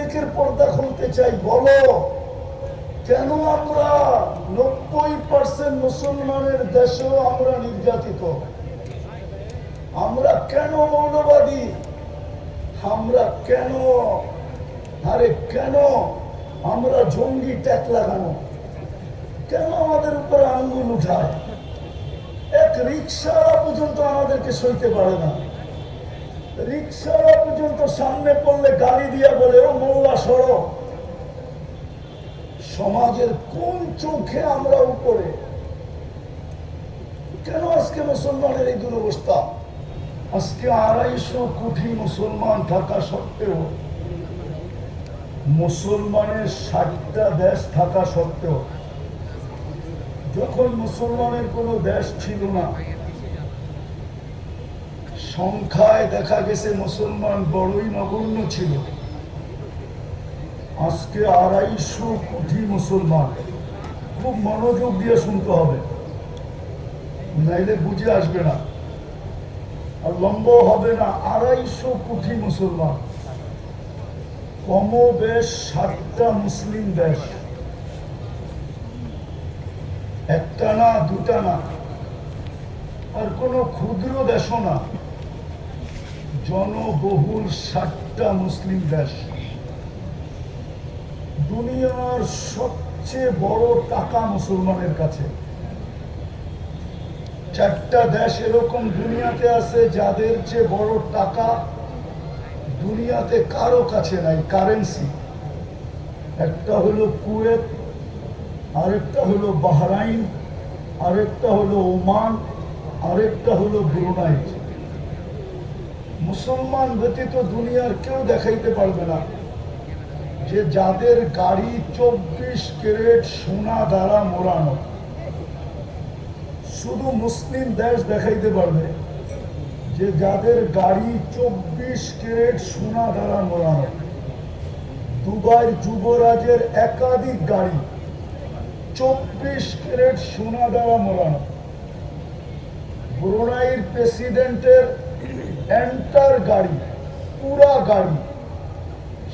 বিবেকের পর্দা খুলতে চাই, বলো কেন আমরা 90% মুসলমানের দেশেও আমরা নির্যাতিত? আমরা কেন মৌলবাদী? আমরা কেন, আরে কেন আমরা জঙ্গি ট্যাগ লাগানো? কেন আমাদের উপরে আঙ্গুল উঠায়? এক রিক্সাওয়ালা পর্যন্ত আমাদেরকে সইতে পারে না। রিক্সাওয়ালা পর্যন্ত সামনে পড়লে গালি দিয়া বলে, ও মোল্লা সরো। সমাজের কোন চোখে আমরা উপরে? কেন আজকে মুসলমানের এই দুরবস্থা? আজকে 250 কোটি মুসলমান থাকা সত্ত্বেও, মুসলমানের 60টা দেশ থাকা সত্ত্বেও, যখন মুসলমানের কোনো দেশ ছিল না, সংখ্যায় দেখা গেছে মুসলমান বড়ই নগণ্য ছিল। আজকে 250 কোটি মুসলমান। খুব মনোযোগ দিয়ে শুনতে হবে, নাইলে বুঝে আসবে না আর লম্ব হবে না। 250 কোটি মুসলমান, কমবেশ 60টা মুসলিম দেশ, একটা না দুটা না, আর কোনো ক্ষুদ্র দেশও না, জনবহুল 60টা মুসলিম দেশ। দুনিয়ার সবচেয়ে বড় টাকা মুসলমানের কাছে। 4টা দেশ এরকম দুনিয়াতে আছে যাদের চেয়ে বড় টাকা দুনিয়াতে কারো কাছে নাই, কারেন্সি। একটা হলো কুয়েত, আরেকটা হলো বাহরাইন, আরেকটা হলো ওমান, আরেকটা হলো ব্রুনাই। মুসলমান ব্যতীত দুনিয়ার কেউ দেখাইতে পারবে না যে যাদের গাড়ি 24 ক্যারেট সোনা দ্বারা মোড়ানো। শুধু মুসলিম দেশ দেখাইতে পারবে যে যাদের গাড়ি 24 ক্যারেট সোনা দ্বারা মোড়ানো। দুবাইয়ের যুবরাজের একাধিক গাড়ি 24 ক্যারেট সোনা দ্বারা মোড়ানো। ব্রুনাইয়ের প্রেসিডেন্টের এন্টার গাড়ি, পুরা গাড়ি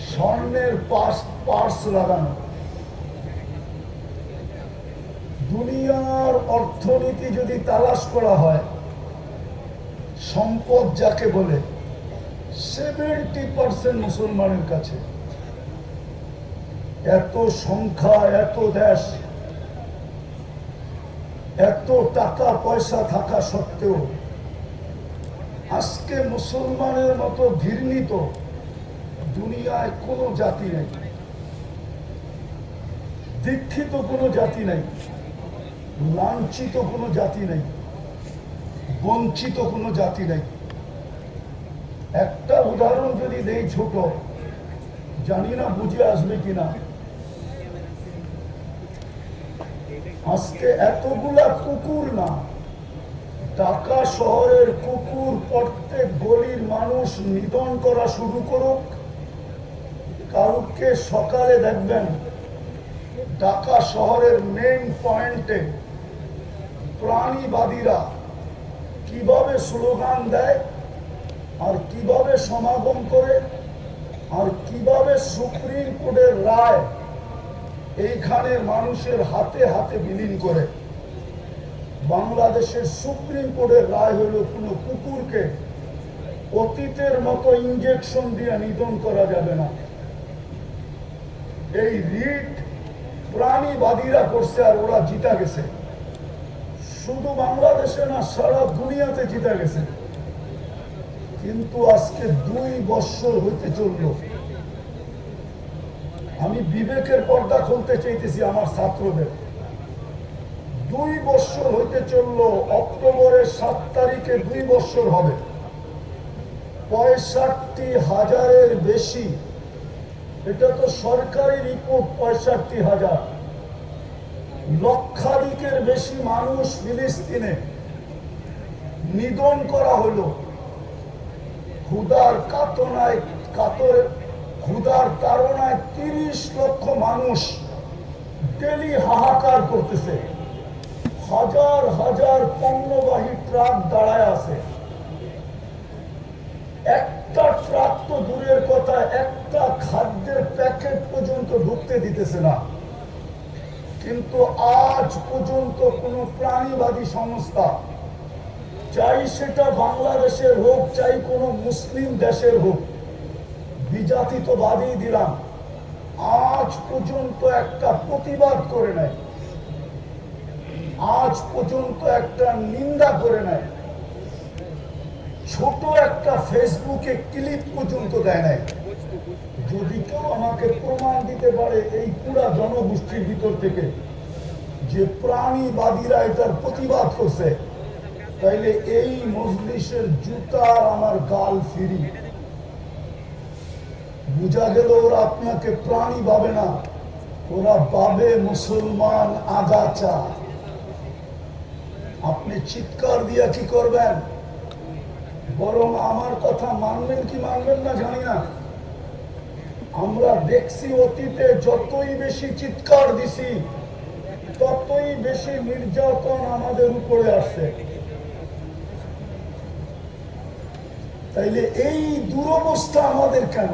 স্বর্ণের পার্স লাগানো। দুনিয়ার অর্থনীতি যদি তালাশ করা হয়, সম্পদ যাকে বলে 70% মুসলমানের কাছে। এত সংখ্যা, এত দেশ, এত টাকা পয়সা থাকা সত্ত্বেও আজকে মুসলমানের মতো ঘৃণিত দুনিয়ায় কোনো জাতি নেই, দীক্ষিত কোনো জাতি নেই, লাঞ্ছিত কোনো জাতি নেই, বঞ্চিত কোনো জাতি নেই। একটা উদাহরণ যদি দেই ছোট, জানি না বুঝে আসবে কিনা। আজকে এতগুলা কুকুর না, ঢাকা শহরের কুকুর প্রত্যেক গলির মানুষ নিধন করা শুরু করুক, কাউকে সকালে দেখবেন ঢাকা শহরের মেইন পয়েন্টে প্রাণীবাদীরা কিভাবে স্লোগান দেয়, আর কিভাবে সমাগম করে, আর কিভাবে সুপ্রিম কোর্টের রায় এইখানের মানুষের হাতে হাতে বিলীন করে। বাংলাদেশের সুপ্রিম কোর্টের রায় হলো কোনো কুকুরকে অতীতের মতো ইঞ্জেকশন দিয়ে নিধন করা যাবে না। এই রিট প্রাণীবাদীরা করছে, আর ওরা জিতা গেছে। শুধু বাংলাদেশে না, সারা দুনিয়াতে জিতা গেছে। কিন্তু আজকে 2 বছর হইতে চলল। আমি বিবেকের পর্দা খুলতে চাইতেছি আমার ছাত্রদের। 2 বছর হইতে চলল। অক্টোবরের 7 তারিখে 2 বছর হবে। 65,000-এর বেশি, এটা তো সরকারি রিপোর্ট, 65,000, লক্ষাধিকের বেশি মানুষ ফিলিস্তিনে নিধন করা হলো। ক্ষুধার কাতনায় ক্ষুধার তাড়নায় 30 লক্ষ মানুষ ডেলি হাহাকার করতেছে। হাজার হাজার পণ্যবাহী ট্রাক দাঁড়ায় আছে। একটা ট্রাক তো দূরের কথা, একটা খাদ্যের প্যাকেট ঢুকতে দিতেছে না। কিন্তু আজ পর্যন্ত কোন প্রাণীবাদী সংস্থা, চাই সেটা বাংলাদেশের হোক চাই কোনো মুসলিম দেশের হোক, বিজাতি তো বাদই দিলাম, আজ পর্যন্ত একটা প্রতিবাদ করে নেয়, আজ পর্যন্ত একটা নিন্দা করে নেয়, ছোট একটা ফেসবুকে ক্লিপ পর্যন্ত দেয় নাই। যদি কেউ আমাকে প্রমাণ দিতে পারে এই পুরা জনগোষ্ঠীর ভিতর থেকে যে প্রাণীবাদীরা এটার প্রতিবাদ করছে, তাইলে এই মজলিসের জুতার আমার গাল ফিরি। বুঝা গেল ওরা আপনাকে প্রাণী ভাবে না, ওরা ভাবে মুসলমান আগাছা। আপনি চিৎকার দিয়া কি করবেন? বরং আমার কথা মানবেন কি মানবেন না জানি না, আমরা দেখছি অতীতে যতই বেশি চিৎকার দিছি ততই বেশি নির্যাতন আমাদের উপরে আসছে। তাইলে এই দুরবস্থা আমাদের কেন?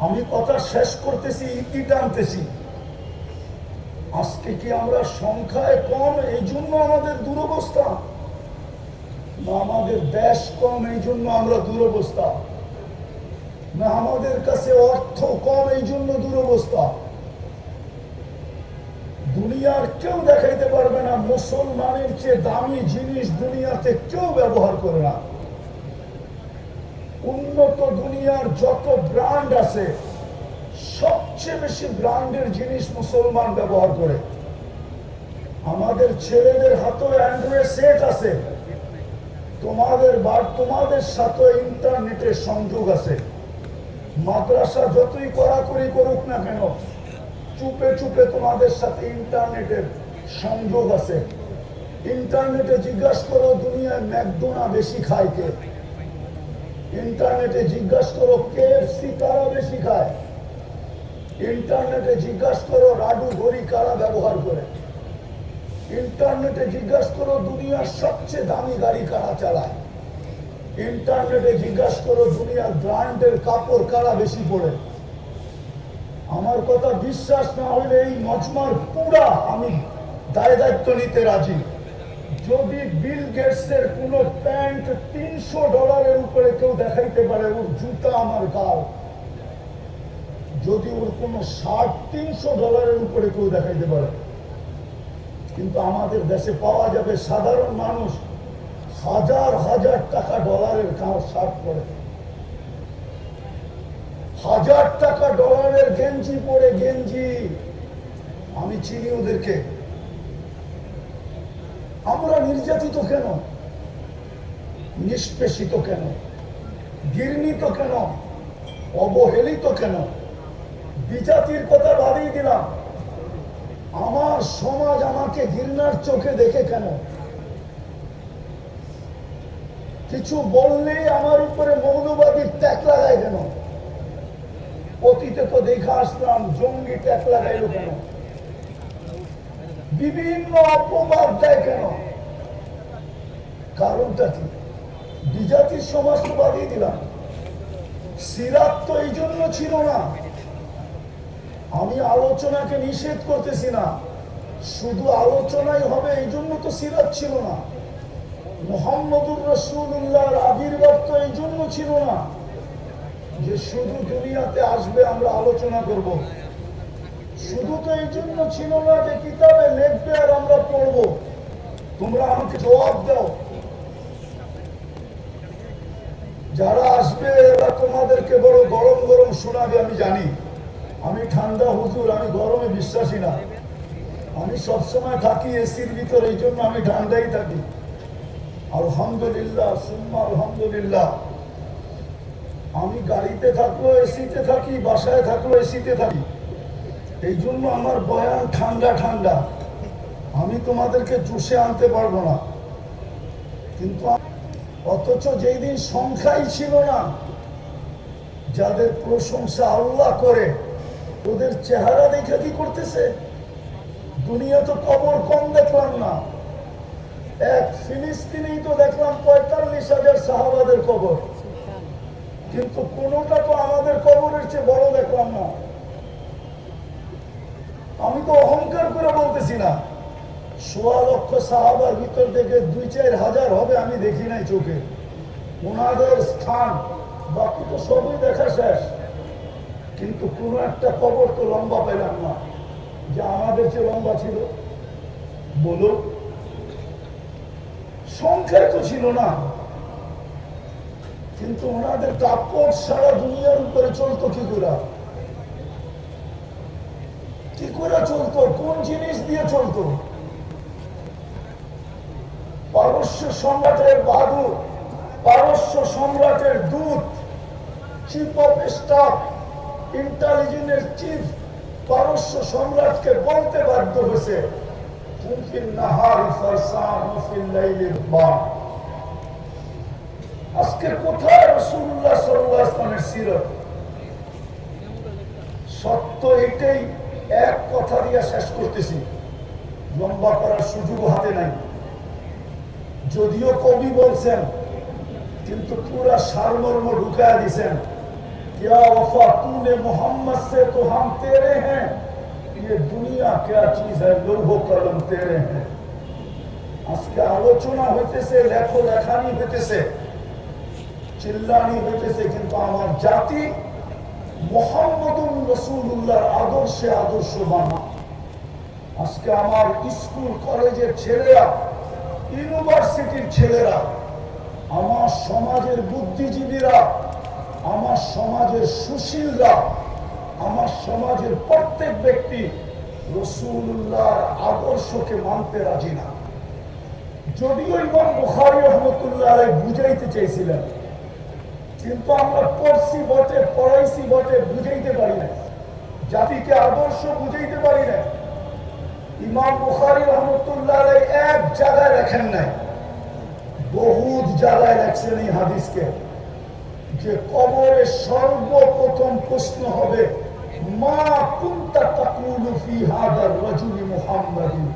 আমি কথা শেষ করতেছি, ইতি টানতেছি। আজকে কি আমরা সংখ্যায় কম এই জন্য আমাদের দুরবস্থা, না আমাদের দেশ কম এই জন্য আমরা দুরবস্থা, না আমাদের কাছে অর্থ কম এই জন্য দুরবস্থা? দুনিয়ার কেউ দেখাইতে পারবে না মুসলমানের চেয়ে দামি জিনিস দুনিয়াতে কেউ ব্যবহার করে না। উন্নত দুনিয়ার যত ব্র্যান্ড আছে সবচেয়ে বেশি ব্র্যান্ডের জিনিস মুসলমান ব্যবহার করে। আমাদের ছেলেদের হাতে অ্যান্ড্রয়েড সেট আছে, তোমাদের সাথে ইন্টারনেটের সংযোগ আছে। মাদ্রাসা যতই কড়াকড়ি করুক না কেন, চুপে চুপে তোমাদের সাথে ইন্টারনেটের সংযোগ আছে। ইন্টারনেটে জিজ্ঞাসা করো দুনিয়ায় ম্যাকডোনা বেশি খায় কে? ইন্টারনেটে জিজ্ঞাসা করো কেএফসি কারা বেশি খায়? ইন্টারনেটে জিজ্ঞাসা করো রাডু ঘড়ি কারা ব্যবহার করে? ইন্টারনেটে জিজ্ঞাসা করো দুনিয়ার সবচেয়ে দামি গাড়ি কারা চালায়? ইন্টারনেটে জিজ্ঞাসা করো দুনিয়ার ব্র্যান্ডের কাপড় কারা বেশি পরে? আমার কথা বিশ্বাস না হলে এই মজমার পুরা আমি দায় দায়িত্ব নিতে রাজি। যদি বিল গেটসের কোন প্যান্ট $300 উপরে কেউ দেখাইতে পারে, ওর জুতা আমার গাল। যদি ওর কোন শার্ট $300 উপরে কেউ দেখাইতে পারে, কিন্তু আমাদের দেশে পাওয়া যাবে সাধারণ মানুষ হাজার হাজার টাকা ডলারের শার্ট পরে, হাজার টাকা ডলারের গেঞ্জি পরে। গেঞ্জি আমি চিনি ওদেরকে। আমরা নির্যাতিত কেন, নিষ্পেষিত কেন, ঘৃণিত কেন, অবহেলিত কেন? বিজাতির কথা বাদই দিলাম, আমার সমাজ আমাকে ঘৃণার চোখে দেখে কেন? কিছু বললেই আমার উপরে মৌলবাদীর ট্যাগ লাগায় কেন? অতীতে তো দেখা আসলাম জঙ্গি ট্যাগ লাগাইল কেন? বিভিন্ন অপবাদ দেয় কেন? কারণটা কি? বিজাতির সমাজ তো বাদিয়ে দিলাম। সিরাত তো এই জন্য ছিল না। আমি আলোচনাকে নিষেধ করতেছি না, শুধু আলোচনাই হবে এই জন্য তো সিরাত ছিল না। মুহাম্মদুর রাসূলুল্লাহর আবির্ভাব তো এই জন্য ছিল না যে শুধু দুনিয়াতে আসবে আমরা আলোচনা করব। শুধু তো এই জন্য ছিল না যে কিতাবে লিখবে আর আমরা পড়ব। তোমরা আমাকে জবাব দাও, যারা আসবে এরা তোমাদেরকে বড় গরম গরম শোনাবে। আমি জানি আমি ঠান্ডা হুজুর, আমি গরমে বিশ্বাসী না। আমি সবসময় থাকি এসির ভিতরে, এই জন্য আমি ঠান্ডাই থাকি। আলহামদুলিল্লাহ সুম্মা আলহামদুলিল্লাহ। আমি গাড়িতে থাকলো এসিতে থাকি, বাসায় থাকলো এসিতে থাকি, এই জন্য আমার বয়ান ঠান্ডা ঠান্ডা। আমি তোমাদেরকে চুষে আনতে পারবো না। কিন্তু অথচ যেই দিন সংখ্যাই ছিল না, যাদের প্রশংসা আল্লাহ করে, ওদের চেহারা দেখে কি করতেছে? দুনিয়া তো কবর কম দেখলাম না। এক ফিলিস্তিনেই তো দেখলাম 45,000 সাহাবাদের কবর। কিন্তু কোনোটা তো আমাদের কবরের চেয়ে বড় দেখলাম না। আমি তো অহংকার করে বলতেছি না, ১৬ লক্ষ সাহাবার ভিতর থেকে ২-৪ হাজার হবে আমি দেখি নাই চোখে। ওনাদের স্থান বাকি তো সবই দেখা শেষ, কিন্তু কোন একটা কবর তো লম্বা পেলাম না যে আমাদের চেয়ে লম্বা ছিল। বলো, সংখ্যায় তো ছিল না, কিন্তু ওনাদের কাপড় সারা দুনিয়ার উপরে চলতো কি করে? কি করে চলতো? কোন জিনিস দিয়ে চলতো? পারস্য সম্রাটের বাহাদুর, পারস্য সম্রাটের দূত, চিফ অফ স্টাফ, ইন্টেলিজেন্সের চিফ পারস্য সম্রাটকে বলতে বাধ্য হয়েছে, আজকে কোথায় রাসূলুল্লাহ সাল্লাল্লাহু আলাইহি ওয়াসাল্লামের সিরাত? সত্য এটাই, এক কথা দিয়ে শেষ করতেছি, লম্বা করার সুযোগ হাতে নাই। যদিও কবি বলছেন, কিন্তু পুরা সারমর্ম ঢুকায় দিছেন। क्या वफा तूने मोहम्मद से तो हम तेरे हैं, ये दुनिया क्या चीज है, लोहो कलम तेरे हैं। আজকে আলোচনা হইতেছে, লেখো লেখানি হইতেছে, চিল্লানি হইতেছে, কিন্তু আমার জাতি মুহাম্মদুর রাসূলুল্লাহর আদর্শে আদর্শবান। আজকে আমার স্কুল কলেজের ছেলেরা, ইউনিভার্সিটির ছেলেরা, আমার সমাজের বুদ্ধিজীবীরা, আমার সমাজের সুশীলরা, আমার সমাজের প্রত্যেক ব্যক্তি রাসূলুল্লাহর আদর্শকে মানতে রাজি না। যদিও ইমাম বুখারী রাহমাতুল্লাহ আলাইহি বুঝাইতে চাইছিলেন, কিন্তু আমরা পড়ছি বটে, পড়াইছি বটে, বুঝাইতে পারি না, জাতিকে আদর্শ বুঝাইতে পারি না। ইমাম বুখারী রাহমাতুল্লাহ আলাইহি এক জায়গায় লেখেন নাই, বহুত জায়গায় লেখছেন এই হাদিসকে, যে কবরে সর্বপ্রথম প্রশ্ন হবে, মা কুনতা তাকুলু ফি হাদার রাজুলি মুহাম্মাদিন।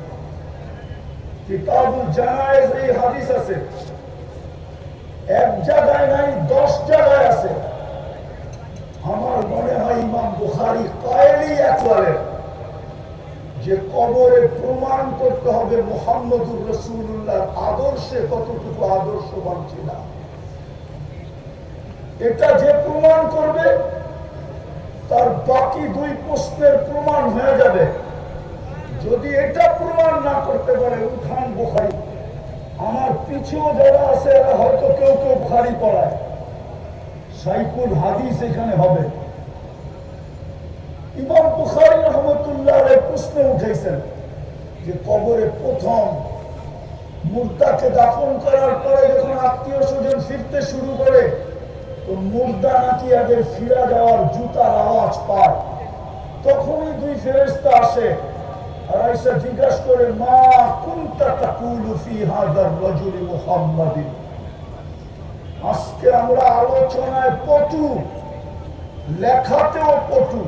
কিতাবুল জানায়েজ এই হাদিস আছে, এক জায়গায় নাই, 10 জায়গায় আছে। আমার মনে হয় ইমাম বুখারী কায়েলি একবারে, যে কবরে প্রমাণ করতে হবে মুহাম্মদুর রাসূলুল্লাহর আদর্শে কতটুকু আদর্শবান ছিল। এটা যে প্রমাণ করবে, তার বাকি 2 প্রশ্নের প্রমাণ হয়ে যাবে। যদি এটা প্রমাণ না করতে পারে, উঠান বুখারী। আমার পিছুও যারা আছে এরা হয়তো কেউ কেউ বুখারী পড়ায়, শাইখুল হাদিস এখানে হবে। ইমাম বুখারী রাহমাতুল্লাহ আলাইহি প্রশ্ন উঠাইছেন যে কবরে প্রথম মুর্দাকে দাফন করার পরে যখন আত্মীয় স্বজন ফিরতে শুরু করে, তো মুর্দা নাকি আগে ফিরা যাওয়ার জুতার আওয়াজ পায়। তখনই 2 ফেরেশতা আসে আর আয়েশা জিজ্ঞাসা করে, মা কুনতা তাকুলু ফি হাদার রাজুলি মুহাম্মাদিন। আজকে আমরা আলোচনায় পটু, লেখাতেও পটু।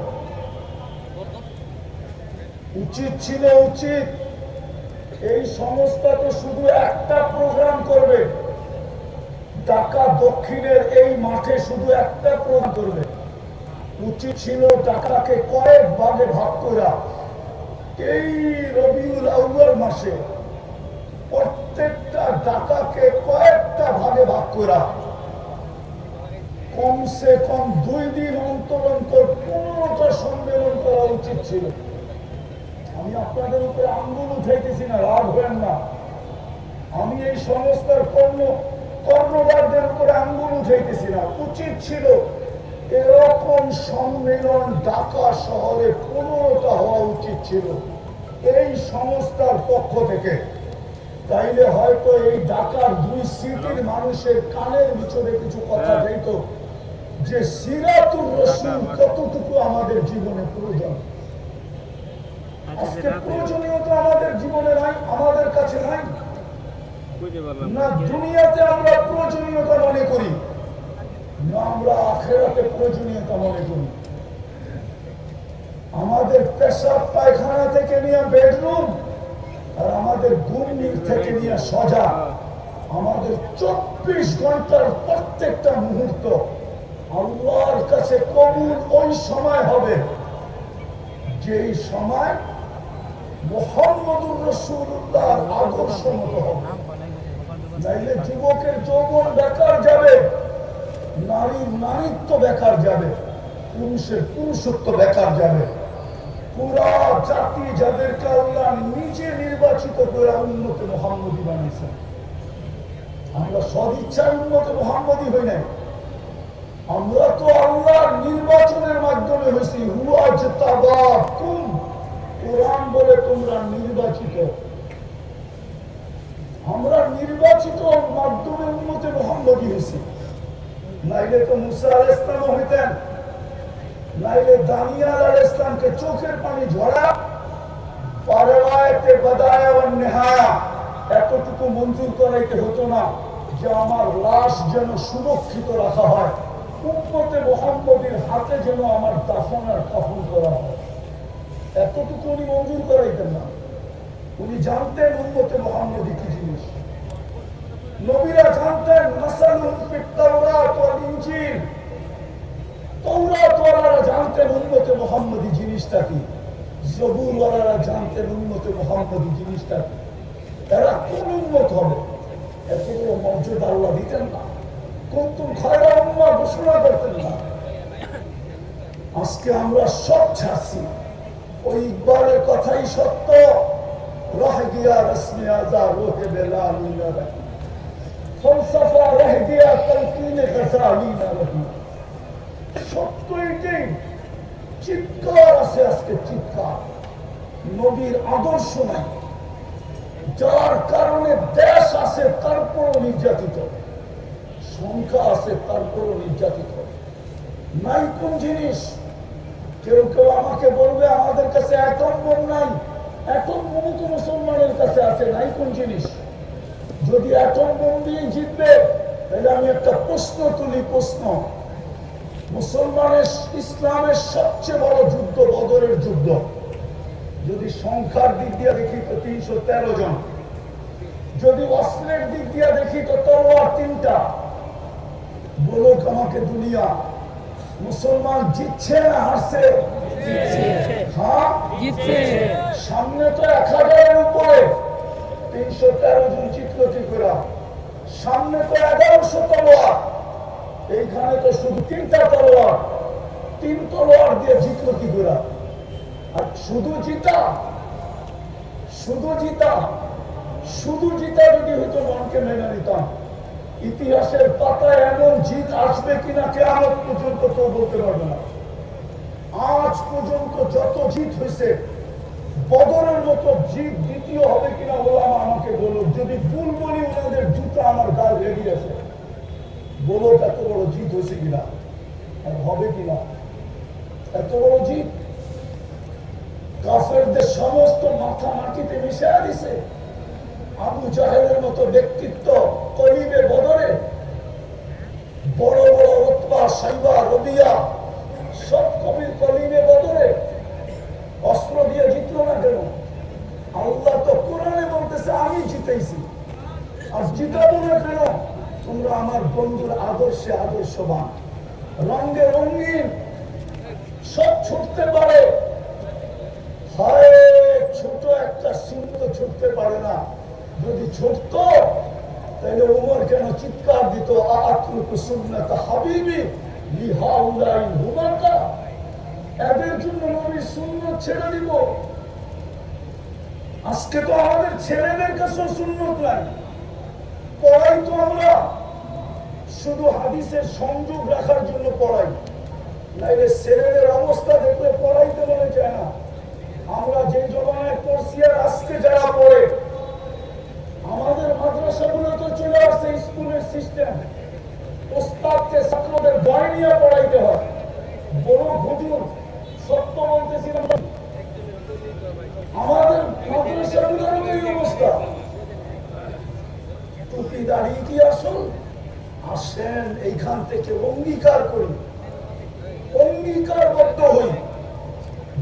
উচিত ছিল, উচিত এই সংস্থা তো শুধু একটা প্রোগ্রাম করবে, ঢাকা দক্ষিণের এই মাঠে শুধু একটা প্রোগ্রাম করবে। উচিত ছিল ঢাকাকে কয়েক ভাগে ভাগ করা, এই রবিউল আউয়াল মাসে প্রত্যেকটা ঢাকাকে কয়েকটা ভাগে ভাগ করা, কমসে কম 2 দিন অন্তর অন্তর 15টা সম্মেলন করা উচিত ছিল। আমি আপনাদের উপরে আঙ্গুল উঠাইতেছি না, রাগ হবেন না। আমি এই সংস্থার কর্মদারদের উপরে আঙ্গুল উঠাইতেছি না। উচিত ছিল এরকম সম্মেলন ঢাকা শহরে 15টা হওয়া উচিত ছিল এই সংস্থার পক্ষ থেকে। তাইলে হয়তো এই ঢাকার 2 সিটির মানুষের কানের ভিতরে কিছু কথা যেত যে সিরাতুর রাসূল কতটুকু আমাদের জীবনে প্রয়োজন। আজকে প্রয়োজনীয়তা আমাদের জীবনে নাই, আমাদের কাছে নাই না। দুনিয়াতে আমরা প্রয়োজনীয়তা মনে করি না, আমরা আখিরাতে প্রয়োজনীয়তা মনে করি। আমাদের পেশাব পায়খানা থেকে নিয়ে বেডরুম, আর আমাদের ঘুম থেকে নিয়ে সজা, আমাদের 24 ঘন্টার প্রত্যেকটা মুহূর্ত কবুল ওই সময় হবে যেই সময় মুহাম্মদুর রাসূলুল্লাহর আদর্শ মতো হবে। নাইলে যুবকের যৌবন বেকার যাবে, নারীর নারীত্ব বেকার যাবে, পুরুষের পুরুষত্ব বেকার যাবে। পুরা জাতি যাদেরকে আল্লাহ নিজে নির্বাচিত করে উম্মতে মুহাম্মদী বানিয়েছেন, আমরা সদিচ্ছায় উম্মতে মুহাম্মদী হই নাই, আমরা তো আল্লাহর নির্বাচনের মাধ্যমে হয়েছি। হুয়া জিতাবাকুম, কোরআন বলে তোমরা নির্বাচিত। আমরা নির্বাচিত মাধ্যমে উম্মতে মুহাম্মদী হয়েছি। নাইলে তো মুসা আলাইহিস সালাম হইতেন, নাইলে দানিয়াল আলাইহিস সালামকে চোখের পানি ঝরা পারওয়ায়েতে বাদায়া ওয়ান নিহায়া এতটুকু মঞ্জুর করাইতে হতো না যে আমার লাশ যেন সুরক্ষিত রাখা হয়, উম্মতে মুহাম্মদীর হাতে যেন আমার দাফন আর কাফন করা হয়। এতটুকু উনি মঞ্জুর করাইতেন না। উনি জানতেন উম্মতে মুহাম্মদী কি জিনিস। নবীরা জানতেন মাসালুহুম ফিত তাওরাত ওয়াল ইনজিল, তাওরাত ওয়ালারা জানতেন উম্মতে মুহাম্মদী জিনিসটা কি, জবুর ওয়ালারা জানতেন উম্মতে মুহাম্মদী জিনিসটা কি। এরা কোন উম্মত হবে এতগুলো মর্যাদা আল্লাহ দিতেন না, কুনতুম খায়রা উম্মাহ ঘোষণা করতেন না। আজকে আমরা সব ছাড়ছি। ওই ইকবালের কথাই সত্য, রহ গিয়া রসমে আজা রোহে বেলালি না রহি, ফলসফা রহ গিয়া তলকিনে গজালি না রহি। সত্য এটাই। চিৎকার আছে আজকে, চিৎকার। নবীর আদর্শ নাই, যার কারণে দেশ আছে তারপরও নির্যাতিত, সংখ্যা আছে তারপরও নির্যাতিত। নাই কোন জিনিস? কেউ কেউ আমাকে বলবে আমাদের কাছে অ্যাটম বোম নাই। অ্যাটম বোমও তো মুসলমানের কাছে আছে, নাই কোন জিনিস? যদি অ্যাটম বোম দিয়ে জিতবে তাহলে আমি একটা প্রশ্ন তুলি, প্রশ্ন। মুসলমানের ইসলামের সবচেয়ে বড় যুদ্ধ বদরের যুদ্ধ। যদি সংখ্যার দিক দিয়ে দেখি তো 313 জন, যদি অস্ত্রের দিক দিয়ে দেখি তো তলোয়ার 3টা। বলুক আমাকে দুনিয়া, মুসলমান জিতছে না হারছে? হ্যাঁ জিতছে। সামনে তো 1000-এর উপরে, 313 জন জিতলো কি করে? সামনে তো 1100 তলোয়ার, এইখানে তো শুধু 3টা তলোয়ার। 3 তলোয়ার দিয়ে জিতলো কি করে? আর শুধু জিতা, শুধু জিতা, শুধু জিতা যদি হয়তো মনকে মেনে নিতাম, ইতিহাসের পাতায় এমন জিত আসবে কিনা কিয়ামত পর্যন্ত কেউ বলতে পারবে না। আজ পর্যন্ত যত জিত হয়েছে, বদরের মতো জিত দ্বিতীয় হবে কিনা ওলামা আমাকে বলুক। যদি ভুল বলি ওনাদের জুতা আমার গাল রেডি আছে। বলো এত বড় জিত হয়েছে কিনা, আর হবে কিনা? এত বড় জিত কাফেরদের সমস্ত মাথা মাটিতে মিশিয়ে দিছে। আবু জাহেলের মতো ব্যক্তিত্ব কলিবে বদরে, বড় বড় উতবা, সাইবা, রবিয়া সব কবির কলিবে বদরে অস্ত্র দিয়ে জিতলো না কেন? আল্লাহ তো কোরআনে বলতেছে আমি জিতেছি। আর জিতাবো না কেন? তোমরা আমার বন্ধুর আদর্শে আদর্শবান, রঙে রঙিন, সব ছুটতে পারে। হয় ছোট একটা সিংহ ছুটতে পারে না। যদি ছুটত তাহলে উমর কেন চিৎকার দিত, আতরুকু সুন্নাত হাবিবি লিহাউলাই হুমাকা, এদের জন্য নবীর সুন্নাত ছেড়ে দিব। আজকে তো আমাদের ছেলেদের কাছে সুন্নাত নাই। পড়াই তো আমরা শুধু হাদিসের সংযোগ রাখার জন্য পড়াই, নাইলে ছেলেদের অবস্থা দেখলে পড়াইতে মনে চায় না। আমরা যে জমানায় পড়ছি আর আজকে যারা পড়ে, আমাদের মাদ্রাসাগুলো তো চলে আসছে স্কুলের সিস্টেম। ওস্তাদকে ছাত্রদের বই নিয়ে পড়াইতে হয়। বড় হুজুর সত্য বলতেছিলাম, আমাদের মাদ্রাসাগুলোর এই অবস্থা। টুপি দাঁড়িয়ে কি আসল? আসেন এইখান থেকে অঙ্গীকার করি, অঙ্গীকারবদ্ধ হই।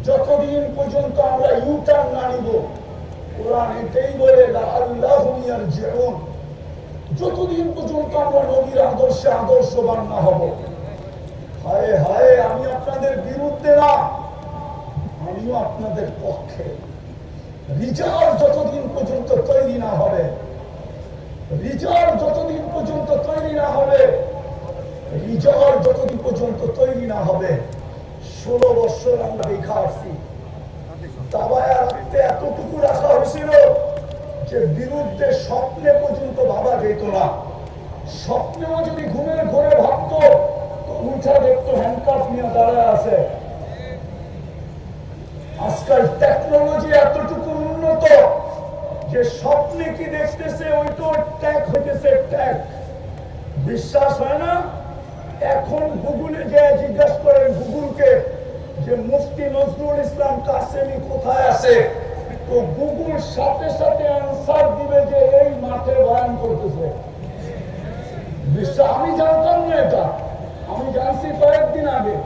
যতদিন পর্যন্ত আমরা ইউটার্ন না নিব, কোরআন এটাই বলে লাআল্লাহুম ইয়ারজিউন, যতদিন পর্যন্ত আমরা নবীর আদর্শে আদর্শবান না হব। হায় হায়, আপনাদের পক্ষে। রিজার্ভ যতদিন পর্যন্ত তৈরি না হবে, রিজার্ভ যতদিন পর্যন্ত তৈরি না হবে, রিজার্ভ যতদিন পর্যন্ত তৈরি না হবে, 16 বছর আমরা দেখা আসছি। দাবায়া রাখতে এতটুকু রাখা হয়েছিল যে বিরুদ্ধে স্বপ্নে পর্যন্ত ভাবা যেত না। স্বপ্নেও যদি ঘুমের ঘরে ভাবতো তো উঠা দেখতো হ্যান্ডকাপ নিয়ে দাঁড়ায় আছে। আজকাল টেকনোলজি এতটুকু উন্নত যে স্বপ্নে কি দেখতেছে ওইটা ট্যাগ হইতেছে, ট্যাগ। বিশ্বাস হয় না? এখন গুগলে যে জিজ্ঞাসা করেন গুগলকে যে মুফতি নজরুল ইসলাম কাসেমি কোথায় আছে, তো গুগল সাথে সাথে আনসার দিবে যে এই মাঠে বয়ান করতেছে। বিশ্বাস? আমি জানতাম না এটা, আমি জানছি কয়েকদিন আগে।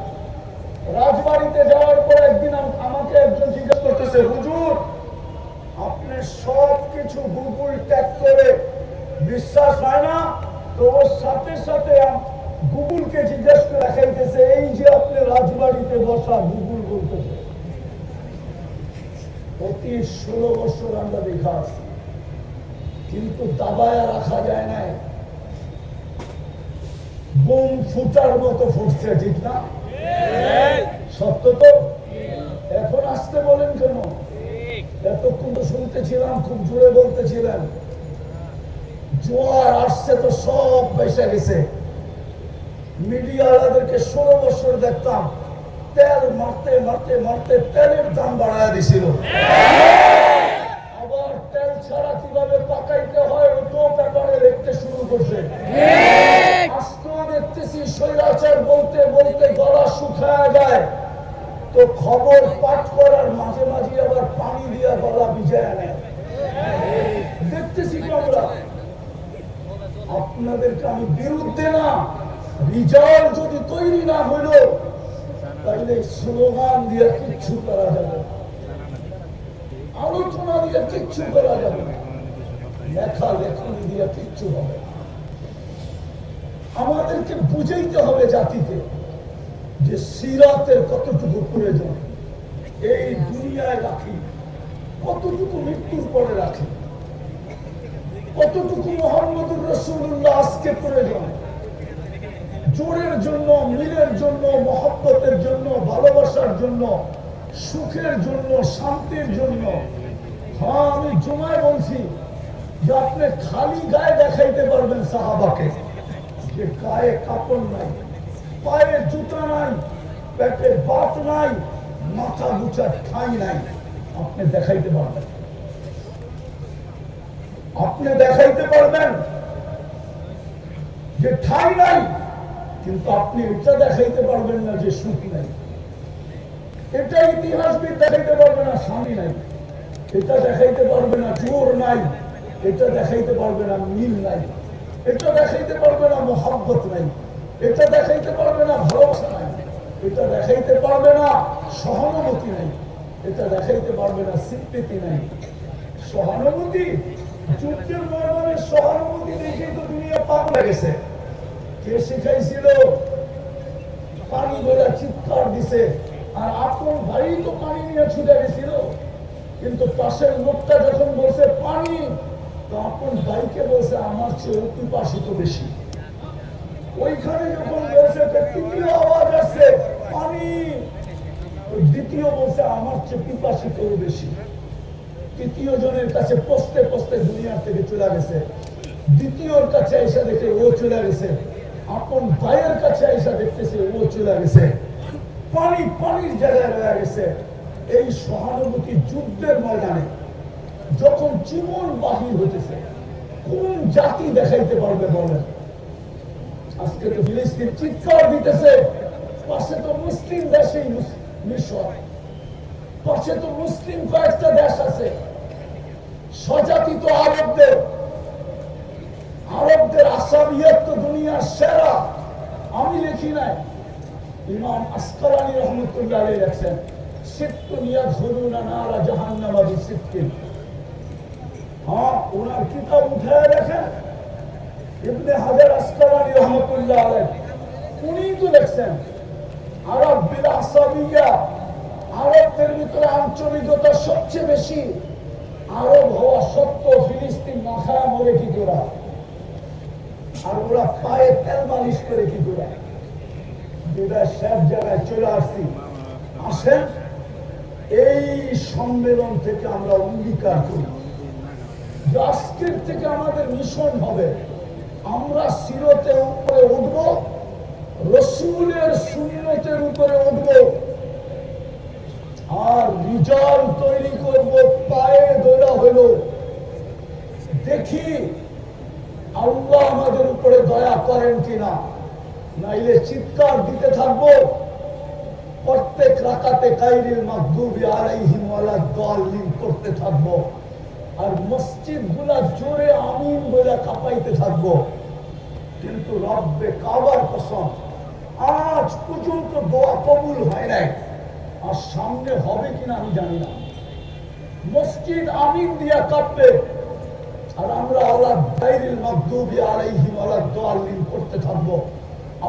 রাজবাড়িতে যাওয়ার পর একদিন আমাকে একজন জিজ্ঞেস করতেছে, হুজুর আপনি সব কিছু গুগল ট্যাগ করে বিশ্বাস হয় না? তো ওর সাথে সাথে গুগলকে জিজ্ঞেস করে দেখাইতেছে এই যে আপনি রাজবাড়িতে বসা, গুগল বলতেছে। প্রতি 16 বছর আমরা দেখা আসছি, কিন্তু দাবায়া রাখা যায় নাই। বোম ফুটার মতো ফুটছে, ঠিক না? সত্য তো? এখন আসতে বলেন কেন? এতক্ষণ তো শুনতেছিলাম, খুব জোরে বলতেছিলেন। জোয়ার আসছে তো সব বেসে গেছে। মিডিয়াওয়ালাদেরকে 16 বছর দেখতাম তেল মারতে মারতে মারতে তেলের দাম বাড়ায় দিছিল। আবার তেল ছাড়া কিভাবে পাকাইতে হয় ওটাও ব্যাপারে লিখতে শুরু করছে। আজকেও দেখতেছি স্বৈরাচার বলতে বলতে গলা শুকায় যায়, তো খবর পাঠ করার মাঝে মাঝে আবার পানি দিয়া গলা ভিজায় নেয়। দেখতেছি আমরা। আপনাদেরকে আমি বিরুদ্ধে না, রিজার্ভ যদি তৈরি না হইল তাহলে স্লোগান দিয়ে কিচ্ছু করা যাবে, আলোচনা দিয়ে কিচ্ছু করা যাবে, লেখা লেখনি দিয়ে কিচ্ছু হবে। আমাদেরকে বুঝাইতে হবে জাতিকে যে সিরাতের কতটুকু প্রয়োজন এই দুনিয়ায় রাখি, কতটুকু মৃত্যুর পরে রাখি, কতটুকু মুহাম্মদুর রাসূলুল্লাহ আজকে প্রয়োজন। জোরের জন্য, মিলের জন্য, মহব্বতের জন্য, ভালোবাসার জন্য, সুখের জন্য, শান্তির জন্য। হ্যাঁ, আমি জুমায় বলছি যে আপনি খালি গায়ে দেখাইতে পারবেন সাহাবাকে যে গায়ে কাপড় নাই, পায়ে জুতা নাই, পেটে ভাত নাই, মাথা গুছা ঠাঁই নাই, আপনি দেখাইতে পারবেন। আপনি দেখাইতে পারবেন যে ঠাঁই নাই, কিন্তু আপনি এটা দেখাইতে পারবেন না যে সুখ নাই। এটা ইতিহাসবিদ দেখাইতে পারবে না স্বামী নাই, এটা দেখাইতে পারবে না চোর নাই, এটা দেখাইতে পারবে না মিল নাই, এটা দেখাইতে পারবে না মোহাব্বত নাই, এটা দেখাইতে পারবে না ভালোবাসা নাই, এটা দেখাইতে পারবে না সহানুভূতি নাই, এটা দেখাইতে পারবে না স্বীকৃতি নাই। সহানুভূতি, যুদ্ধের ময়দানে সহানুভূতি দেখেই তো দুনিয়া পাগল হয়ে গেছে। কে শিখাইছিল? পানি বলে চিৎকার দিছে, আর আপন ভাই তো পানি নিয়ে ছুটে গেছিল। কিন্তু পাশের লোকটা যখন বলছে পানি, তো আপন ভাইকে বলছে আমার চেয়ে পিপাসিত বেশি। ওইখানে যখন বলছে তৃতীয় আওয়াজ আসছে পানি, দ্বিতীয় বলছে আমার চেয়ে পিপাসিত বেশি। তৃতীয় জনের কাছে পস্তে পস্তে দুনিয়ার থেকে চলে গেছে, দ্বিতীয়র কাছে এসে দেখে ও চলে গেছে, আপন ভাইয়ের কাছে এসে দেখতেছে ও চলে গেছে, পানি পানির জায়গায় রয়ে গেছে। এই সহানুভূতি যুদ্ধের ময়দানে যখন জীবন বাহির হতেছে, কোন জাতি দেখাইতে পারবে বলেন? আজকে তো ফিলিস্তিন চিৎকার দিতেছে, পাশে তো মুসলিম দেশেই মিশর, পাশে তো মুসলিম কয়েকটা দেশ আছে, স্বজাতি তো আরবদের। আরবদের আসাবিয়ত তো দুনিয়ার সেরা। আমি লিখি নাই, ইমাম আসকালানী রহমতুল্লাহ আলাইহি লেখেন সিত্তুন ইয়াদখুলুনা নারা জাহান্নাম বিসিত্তিন। হ্যাঁ, ওনার কিতাব উঠায় দেখেন, ইবনে হাজার আসকালানী রহমতুল্লাহ আলাইহি উনি তো লেখছেন আরব বিল আসাবিয়া আরবদের ভিতরে আঞ্চলিকতা সবচেয়ে বেশি। আরব হওয়া সত্ত্বেও ফিলিস্তিন না খায়া মরে কি করে? আর ওরা পায়ে তেল মালিশ করে কি করে? যেটা সব জায়গায় চলে আসছি। আসেন এই সম্মেলন থেকে আমরা অঙ্গীকার করি যে আজকের থেকে আমাদের মিশন হবে, আমরা সিরতের উপরে উঠব, রসুলের সুন্নতের উপরে উঠব, আর রিজাল তৈরি করব পায়ে দৌড়া হলো। দেখি আল্লাহ আমাদের উপরে দয়া করেন কিনা, নাইলে চিৎকার দিতে থাকবো প্রত্যেক রাকাতে গায়রিল মাগদুবি আলাইহিম ওয়ালাদ দাল্লিন করতে থাকবো, আর মসজিদ গুলা জোরে আমিন বলে কাঁপাইতে থাকবো। কিন্তু রব্বে কাবার কসম আজ পর্যন্ত দোয়া কবুল হয় নাই, আর সামনে হবে কিনা আমি জানি না। মসজিদ আমিন দিয়া কাঁপবে, আর আমরা আল্লাহ গায়রিল মাগদুবি আলাইহিম ওয়ালাদ দাল্লিন করতে থাকবো।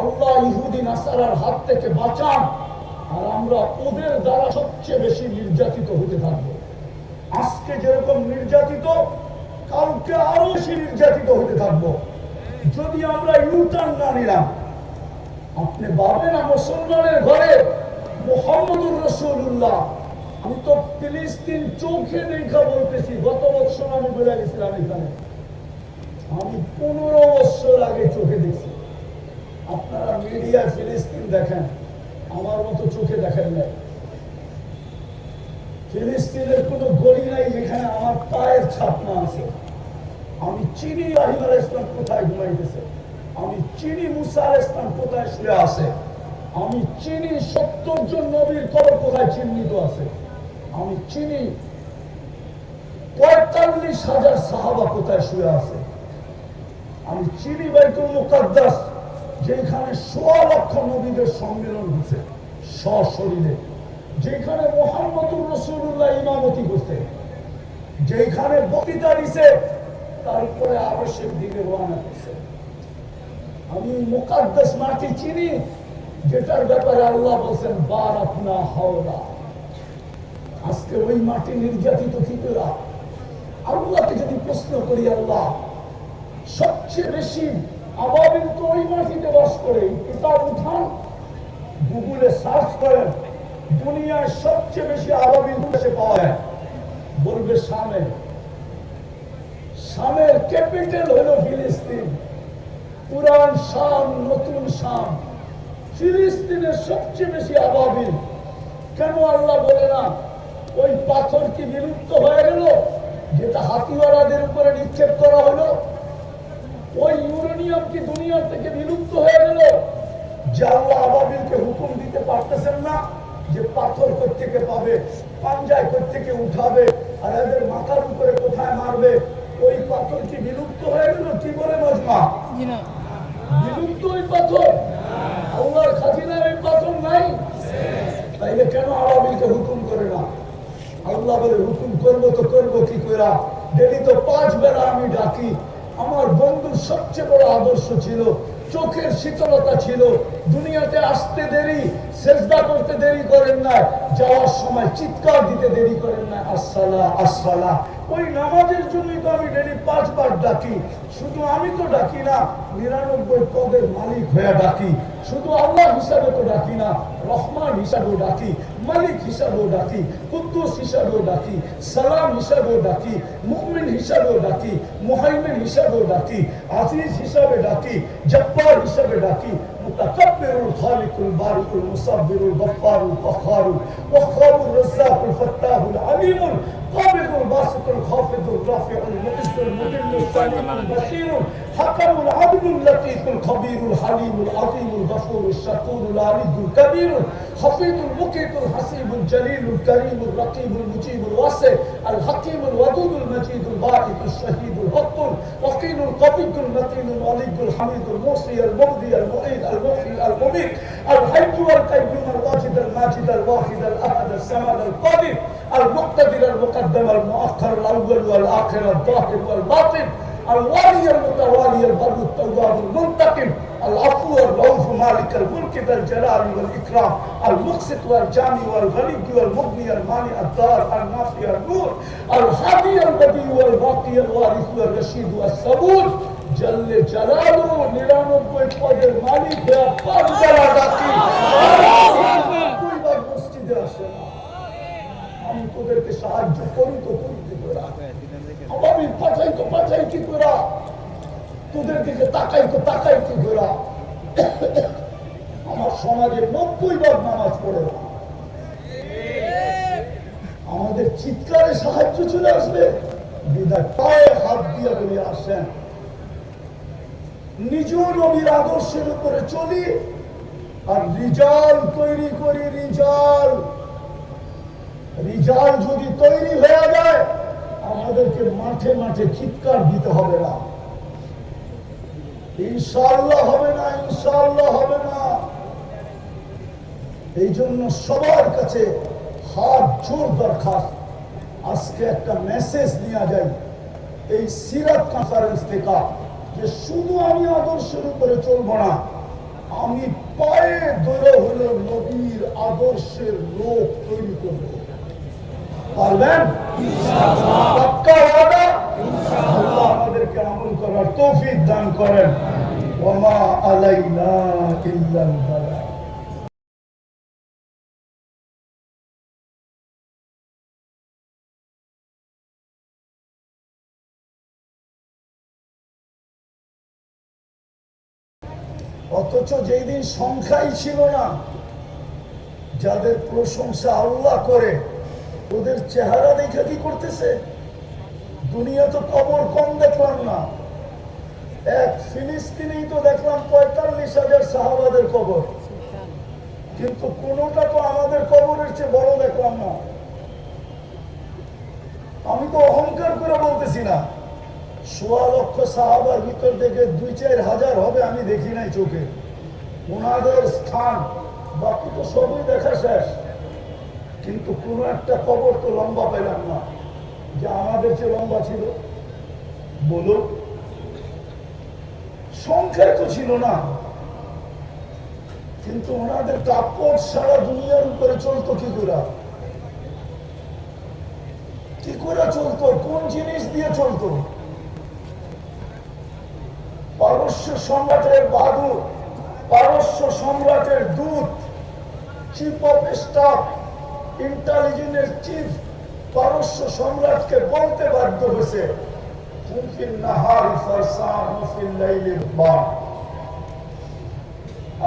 আল্লাহ ইহুদি নাসারার হাত থেকে বাঁচান, আর আমরা ওদের দ্বারা সবচেয়ে বেশি নির্যাতিত হতে থাকবো। আজকে যেরকম নির্যাতিত, কালকে আরো বেশি নির্যাতিত হতে থাকবো যদি আমরা ইউটার্ন না নিলাম। আপনি ভাবেন না মুসলমানের ঘরে মুহাম্মদুর রাসূলুল্লাহ। আমি তো ফিলিস্তিন চোখে দেখা বলতেছি, গত বছর আমি বলে গেছিলাম এখানে, আমি 15 বছর আগে চোখে দেখছি। আপনারা মিডিয়া ফিলিস্তিন দেখেন, আমার মতো চোখে দেখেন নাই। ফিলিস্তিনের কোনো গলি নাই যেখানে আমার পায়ের ছাপ না আছে। আমি চিনি ইব্রাহিম আলাইহিস সালাম কোথায় ঘুমাইতেছে, আমি চিনি মুসা আলাইহিস সালাম কোথায় শুয়ে আছে, আমি চিনি 70 জন নবীর কবর কোথায় চিহ্নিত আছে, আমি চিনি 45,000 সাহাবা কোথায় শুয়ে আছে, আমি চিনি বাইতুল মুকাদ্দাস যেখানে 1.25 লক্ষ নবীদের সম্মেলন হচ্ছে সশরীরে, যেখানে মুহাম্মদুর রাসূলুল্লাহ ইমামতি করতে, যেখানে বক্তৃতা দিছে, তারপরে আবশ্যক দিকে রওনা করছে। আমি মুকাদ্দাস মাটি চিনি, যেটার ব্যাপারে আল্লাহ বলছেন বারাকনা হাওলা। আজকে ওই মাটি নির্যাতিত কি করে? আল্লাহকে যদি প্রশ্ন করি, আল্লাহ সবচেয়ে বেশি আবাবিল তো ওই মাটিতে বাস করে, কিতাব উঠান, গুগলে সার্চ করেন, দুনিয়ায় সবচেয়ে বেশি আবাবিল দেশে পাওয়া যায়, বলবে শামে। শামের ক্যাপিটাল হলো ফিলিস্তিন, পুরান শাম, নতুন শাম। ফিলিস্তিনের সবচেয়ে বেশি আবাবিল। কেন আল্লাহ বলে না ওই পাথর কি বিলুপ্ত হয়ে গেল যেটা হাতিওয়ালাদের উপরে নিক্ষেপ করা হলো? ওই ইউরেনিয়াম কি দুনিয়ার থেকে বিলুপ্ত হয়ে গেল যে আল্লাহ আবাবিলকে হুকুম দিতে পারতেছেন না যে পাথর কোত্থেকে পাবে, পাঞ্জায় কোত্থেকে উঠাবে, আর এদের মাথার উপরে কোথায় মারবে? ওই পাথর কি বিলুপ্ত হয়ে গেল? কি বলে মজমা? বিলুপ্ত ওই পাথর? আল্লাহর খাজিনায় ওই পাথর নাই? তাইলে কেন আবাবিলকে হুকুম করে না? আল্লাহ বলে হুকুম করবো তো করবো কি করে? ডেলি তো 5 বেলা আমি ডাকি। আমার বন্ধুর সবচেয়ে বড় আদর্শ ছিল চোখের শীতলতা ছিল। দুনিয়াতে আসতে দেরি, সেজদা করতে দেরি করেন না, যাওয়ার সময় চিৎকার দিতে দেরি করেন না, আসসালা আসসালা। ওই নামাজের জন্যই তো আমি ডেলি 5 বার ডাকি। শুধু আমি তো ডাকি না, 99 পদের মালিক হয়ে ডাকি। শুধু আল্লাহ হিসাবে তো ডাকি না, রহমান হিসাবেও ডাকি, মালিক হিসাবেও ডাকি, কুদ্দুস হিসাবেও ডাকি, সালাম হিসাবেও ডাকি, মুমিন হিসাবেও ডাকি, মুহাইমিন হিসাবেও ডাকি, আজিজ হিসাবে ডাকি, জব্বার হিসাবে ডাকি, মুতাকাব্বিরুল খালিকুল বারিকুল মুসাব্বিরুল গফফারুল ফখারুল ওয়াহ্হাবুর রাজ্জাকুল ফাত্তাহুল আলিমুল قابض الباسط الخافض الرافع المعز المذل السميع البصير حكم العدل اللطيف الخبير الحليم العظيم الغفور الشكور العلي الكبير حفيظ المقيت الحسيب الجليل الكريم الرقيب المجيب الواسع الحكيم الودود المجيد الباعث الشهيد الحق الوكيل القوي المتين الولي الحميد الموصي المبدي المعيد المحيي المميت الحي والقيوم الواجد الماجد الواحد الاحد الصمد القادر المقتدر المقدم المؤخر الاول والاخر الظاهر والباطن الوالي المتوالي البر التواب المنتقم العفو والرؤوف مالك الملك ذا الجلال والإكرام المقسط والجامع والغني والمغني المانع الدار النافع النور الهادي البديع والباقي الوارث والرشيد والصبور جل جلاله 99 পদের মালিক বেপার যারা ডাকি কয়বার মসজিদে আসে না আমি তোদেরকে সাহায্য করি তো করি কি করে আমি পাঠাই কি করে তোদের দিকে তাকাই কি করে আমার সমাজে 90 বার নামাজ পড়ে না আমাদের চিৎকারে সাহায্য চলে আসবে বিদায় পায়ে হাত দিয়ে বলে আসেন নিজ নবীর আদর্শের উপরে চলি আর রিজাল তৈরি করি রিজাল যদি তৈরি হয়ে যায় আমাদেরকে মাঠে মাঠে চিৎকার দিতে হবে না ইনশাআল্লাহ হবে না এই জন্য সবার কাছে হাত জোর দরকার আজকে একটা মেসেজ নিয়ে যায় এই সিরাত কনফারেন্স থেকে যে শুধু আমি আদর্শের উপরে চলবো না আমি পায়ে ধরে হলো নবীর আদর্শের লোক তৈরি করবো পারবেন পাক্কা ওয়াদা আল্লাহ আমাদেরকে আমল করার তৌফিক দান করেন ওয়া আলাইনা ইল্লাল বালাগ অথচ যেই দিন সংখ্যাই ছিল না যাদের প্রশংসা আল্লাহ করে ওদের চেহারা দেখে কি করতেছে দুনিয়া তো কবর কম দেখলাম না এক ফিলিস্তিনেই তো দেখলাম 45,000 সাহাবাদের কবর কিন্তু কোনটা তো আমাদের কবরের চেয়ে বড় দেখলাম না আমি তো অহংকার করে বলতেছি না 1.5 লক্ষ সাহাবার ভিতর থেকে 2-4 হাজার হবে আমি দেখি নাই চোখে ওনাদের স্থান বাকি তো সবই দেখা শেষ কিন্তু কোন একটা কবর তো লম্বা পেলাম না যে আমাদের চেয়ে লম্বা ছিল বলো সংখ্যায় তো ছিল না কিন্তু ওনাদের কাপড় সারা দুনিয়ার উপরে চলতো কি করে চলতো কোন জিনিস দিয়ে চলতো পারস্য সম্রাটের বাহাদুর পারস্য সম্রাটের দূত chief of staff intelligence chief পারস্য সম্রাটকে বলতে বাধ্য হয়েছে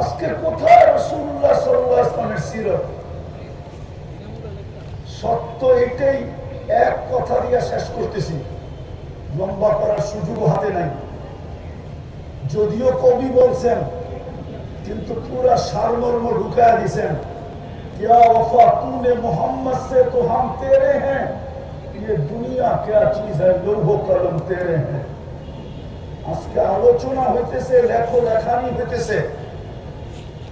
আজকে কোথায় রাসূলুল্লাহ সাল্লাল্লাহু আলাইহি ওয়াসাল্লামের সিরাত সত্য এটাই এক কথা দিয়ে শেষ করতেছি লম্বা করার সুযোগ হাতে নাই যদিও কবি বলছেন কিন্তু পুরা সারমর্ম ঢুকায়া দিছেন क्या वफा तूने मोहम्मद से तो हम तेरे हैं ये दुनिया क्या चीज है लोगों कलम तेरे हैं আজকে আলোচনা হইতেছে লেখানি হইতেছে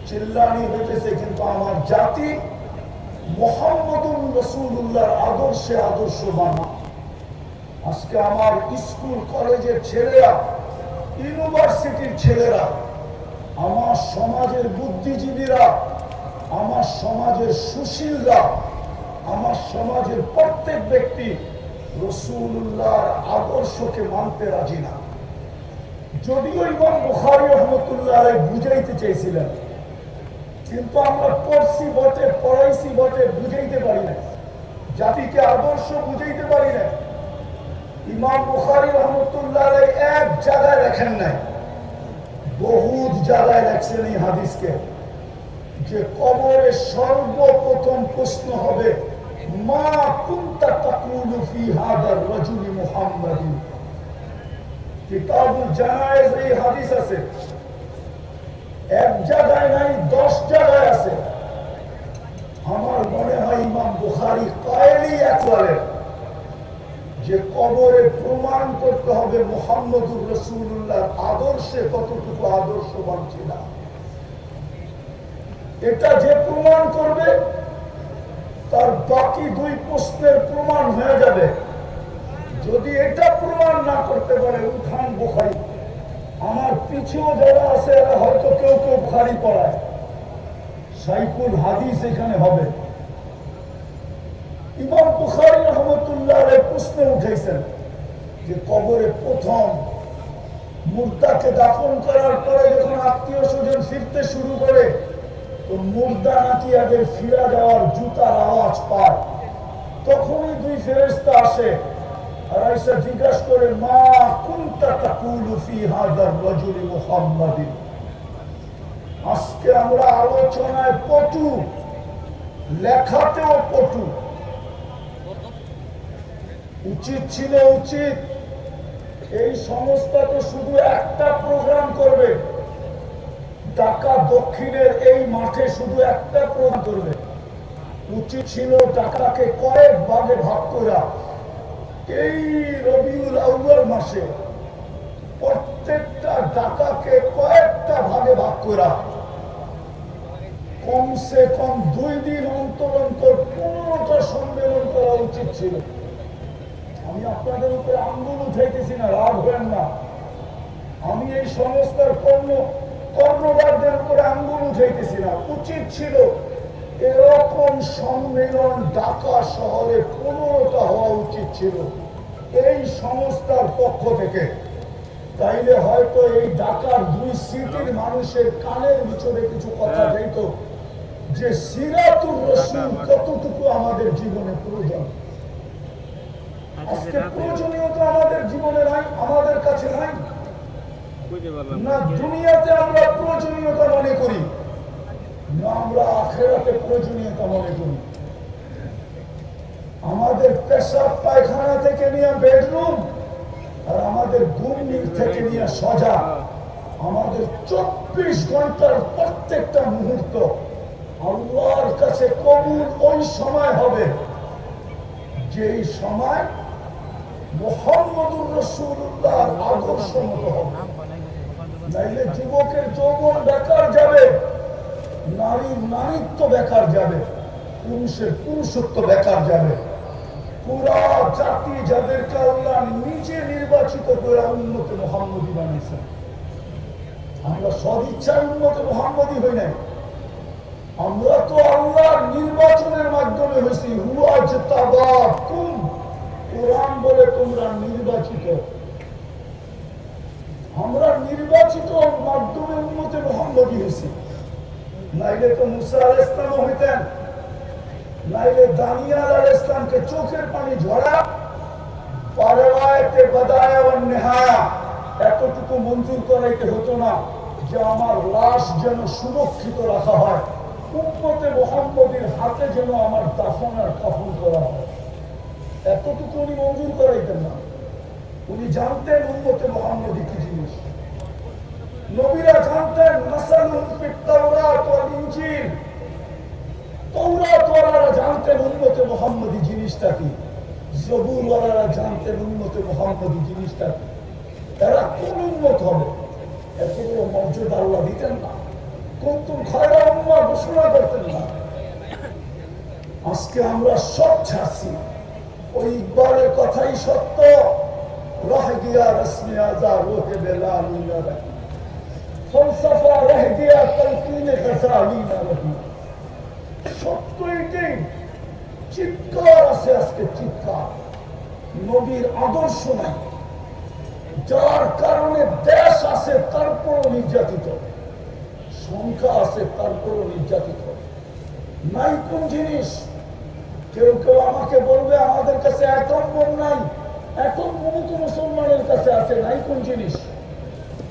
চিল্লানি হইতেছে কিন্তু আমার জাতি মুহাম্মদুর রাসূলুল্লাহর আদর্শে আদর্শবান আজকে আমার স্কুল কলেজের ছেলেরা ইউনিভার্সিটির ছেলেরা আমার সমাজের বুদ্ধিজীবীরা আমার সমাজের সুশীলরা আমার সমাজের প্রত্যেক ব্যক্তি রাসূলুল্লাহর আদর্শকে মানতে রাজি না যদিও ইমাম বুখারী রাহমাতুল্লাহ আলাইহি বুঝাইতে চাইছিলেন কিন্তু আমরা পড়ছি বটে পড়াইছি বটে বুঝাইতে পারি না জাতিকে আদর্শ বুঝাইতে পারি না ইমাম বুখারী রাহমাতুল্লাহ আলাইহি এক জায়গায় লেখেন নাই বহুত জায়গায় লেখছেন এই হাদিসকে যে কবরে সর্বপ্রথম প্রশ্ন হবে মা কুনতা তাকুলু ফি হাদার রাজুলি মুহাম্মাদি কিতাবুল জানায়েজ এই হাদিস আছে এক জায়গায় নাই 10 জায়গায় আছে আমার মনে হয় ইমাম বুখারী কায়েলি একবারে যে কবরে প্রমাণ করতে হবে মুহাম্মদুর রাসূলুল্লাহর আদর্শে কতটুকু আদর্শবান ছিল এটা যে প্রমাণ করবে তার বাকি 2 প্রশ্নের প্রমাণ হয়ে যাবে যদি এটা প্রমাণ না করতে পারে উঠান বুখারী আমার পিছুও যারা আছে এরা হয়তো কেউ কেউ বুখারী পড়ায়, সাইকুল হাদিস এখানে হবে। ইমাম বুখারী রাহমাতুল্লাহ আলাইহি প্রশ্ন উঠাইছেন যে কবরে প্রথম মুর্দাকে দাফন করার পরে যখন আত্মীয় স্বজন ফিরতে শুরু করে, তো মুর্দা নাকি আগে ফিরা যাওয়ার জুতার আওয়াজ পায়। তখনই দুই ফেরেশতা আসে আর আয়েশা জিজ্ঞাসা করে, মা কুনতা তাকুলু ফি হাযার রাজুলি মুহাম্মাদিন। আজকে আমরা আলোচনায় পটু, লেখাতেও পটু। উচিত ছিল এই সংস্থা তো শুধু একটা প্রোগ্রাম করবে, ঢাকা দক্ষিণের এই মাঠে শুধু একটা প্রোগ্রাম করবে। উচিত ছিল ঢাকাকে কয়েক ভাগে ভাগ করা। এই রবিউল আউয়াল মাসে প্রত্যেকটা ঢাকাকে কয়েকটা ভাগে ভাগ করা, কমসে কম 2 দিন অন্তর অন্তর 15টা সম্মেলন করা উচিত ছিল। আমি আপনাদের উপরে আঙ্গুল উঠাইতেছি না, রাগ হবেন না। আমি এই সংস্থার কর্ণধারদের উপরে আঙ্গুল উঠাইতেছি না। উচিত ছিল এরকম সম্মেলন ঢাকা শহরে 15টা হওয়া উচিত ছিল এই সংস্থার পক্ষ থেকে। তাইলে হয়তো এই ঢাকার 2 সিটির মানুষের কানের ভিতরে কিছু কথা যাইত যে সিরাতুর রাসূল কতটুকু আমাদের জীবনে প্রয়োজন। আজকে প্রয়োজনীয়তা আমাদের জীবনে নাই, আমাদের কাছে নাই না। দুনিয়াতে আমরা প্রয়োজনীয়তা মনে করি না, আমরা আখিরাতে প্রয়োজনীয়তা মনে করি। আমাদের পেশাব পায়খানা থেকে নিয়ে বেডরুম আর আমাদের ঘুম থেকে নিয়ে সজা, আমাদের 24 ঘন্টার প্রত্যেকটা মুহূর্ত আল্লাহর কাছে কবুল ওই সময় হবে যেই সময় মুহাম্মদুর রাসূলুল্লাহর আদর্শ মতো হবে। নাইলে যুবকের যৌবন বেকার যাবে, নারীর নারীত্ব বেকার যাবে, পুরুষের পুরুষত্ব বেকার যাবে। পুরা জাতি যাদেরকে আল্লাহ নিজে নির্বাচিত করে উম্মতে মুহাম্মদী বানিয়েছেন, আমরা সদিচ্ছায় উম্মতে মুহাম্মদী হই নাই। আমরা তো আল্লাহর নির্বাচনের মাধ্যমে হয়েছি। হুয়া জিতাবাকুম, কোরআন বলে তোমরা নির্বাচিত। আমরা নির্বাচিত মাধ্যমে উম্মতে মুহাম্মদী হয়েছি। নাইলে তো মুসা আলাইহিস সালাম হইতেন, নাইলে দানিয়াল আলাইহিস সালামকে চোখের পানি ঝরা পারওয়ায়েতে বাদায়া ওয়ান নিহায়া এতটুকু মঞ্জুর করাইতে হতো না যে আমার লাশ যেন সুরক্ষিত রাখা হয়, উম্মতে মুহাম্মদীর হাতে যেন আমার দাফন আর কাফন করা হয়। এতটুকু উনি মঞ্জুর করাইতেন না। উনি জানতেন উম্মতে মুহাম্মদী কি জিনিস। নবীরা জানতেন মাসালুহুম ফিত তাওরাত ওয়াল ইনজিল, তাওরাত ওয়ালারা জানতেন উম্মতে মুহাম্মদী জিনিসটা কি, জবুর ওয়ালারা জানতেন উম্মতে মুহাম্মদী জিনিসটা কি। এরা কোন উম্মত হবে এত বড় মর্যাদা আল্লাহ দিতেন না, কুনতুম খায়রা উম্মাহ ঘোষণা করতেন না। আজকে আমরা সব ছাড়ছি। ওই ইকবালের কথাই সত্য, রহ গিয়া রসমে আজা রোহে বেলালি না রহি, ফলসফা রহ গিয়া তলকিনে গজালি না রহি। সত্য এটাই, চিৎকার আছে আজকে, চিৎকার। নবীর আদর্শ নাই, যার কারণে দেশ আছে তারপরও নির্যাতিত, সংখ্যা আছে তারপরও নির্যাতিত। নাই কোন জিনিস? কেউ কেউ আমাকে বলবে আমাদের কাছে অ্যাটম বোম নাই। অ্যাটম বোম তো মুসলমানের কাছে আছে, নাই কোন জিনিস?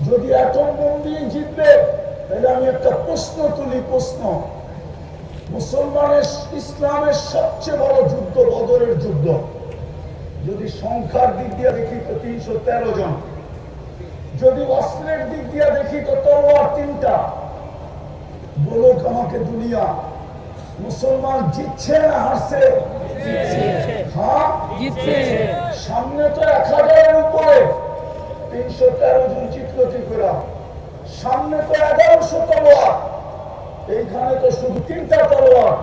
যদি অ্যাটম বোম দিয়ে জিতবে তাহলে আমি একটা প্রশ্ন তুলি, প্রশ্ন। মুসলমানের ইসলামের সবচেয়ে বড় যুদ্ধ বদরের যুদ্ধ। যদি সংখ্যার দিক দিয়ে দেখি তো 313 জন, যদি অস্ত্রের দিক দিয়ে দেখি তো তলোয়ার 3টা। বলুক আমাকে দুনিয়া, মুসলমান জিতছে না হারছে? হ্যাঁ জিতছে। সামনে তো 1000-এর উপরে, 313 জন জিতলো কি করে? সামনে তো 1100 তলোয়ার, এইখানে তো শুধু 3টা তলোয়ার।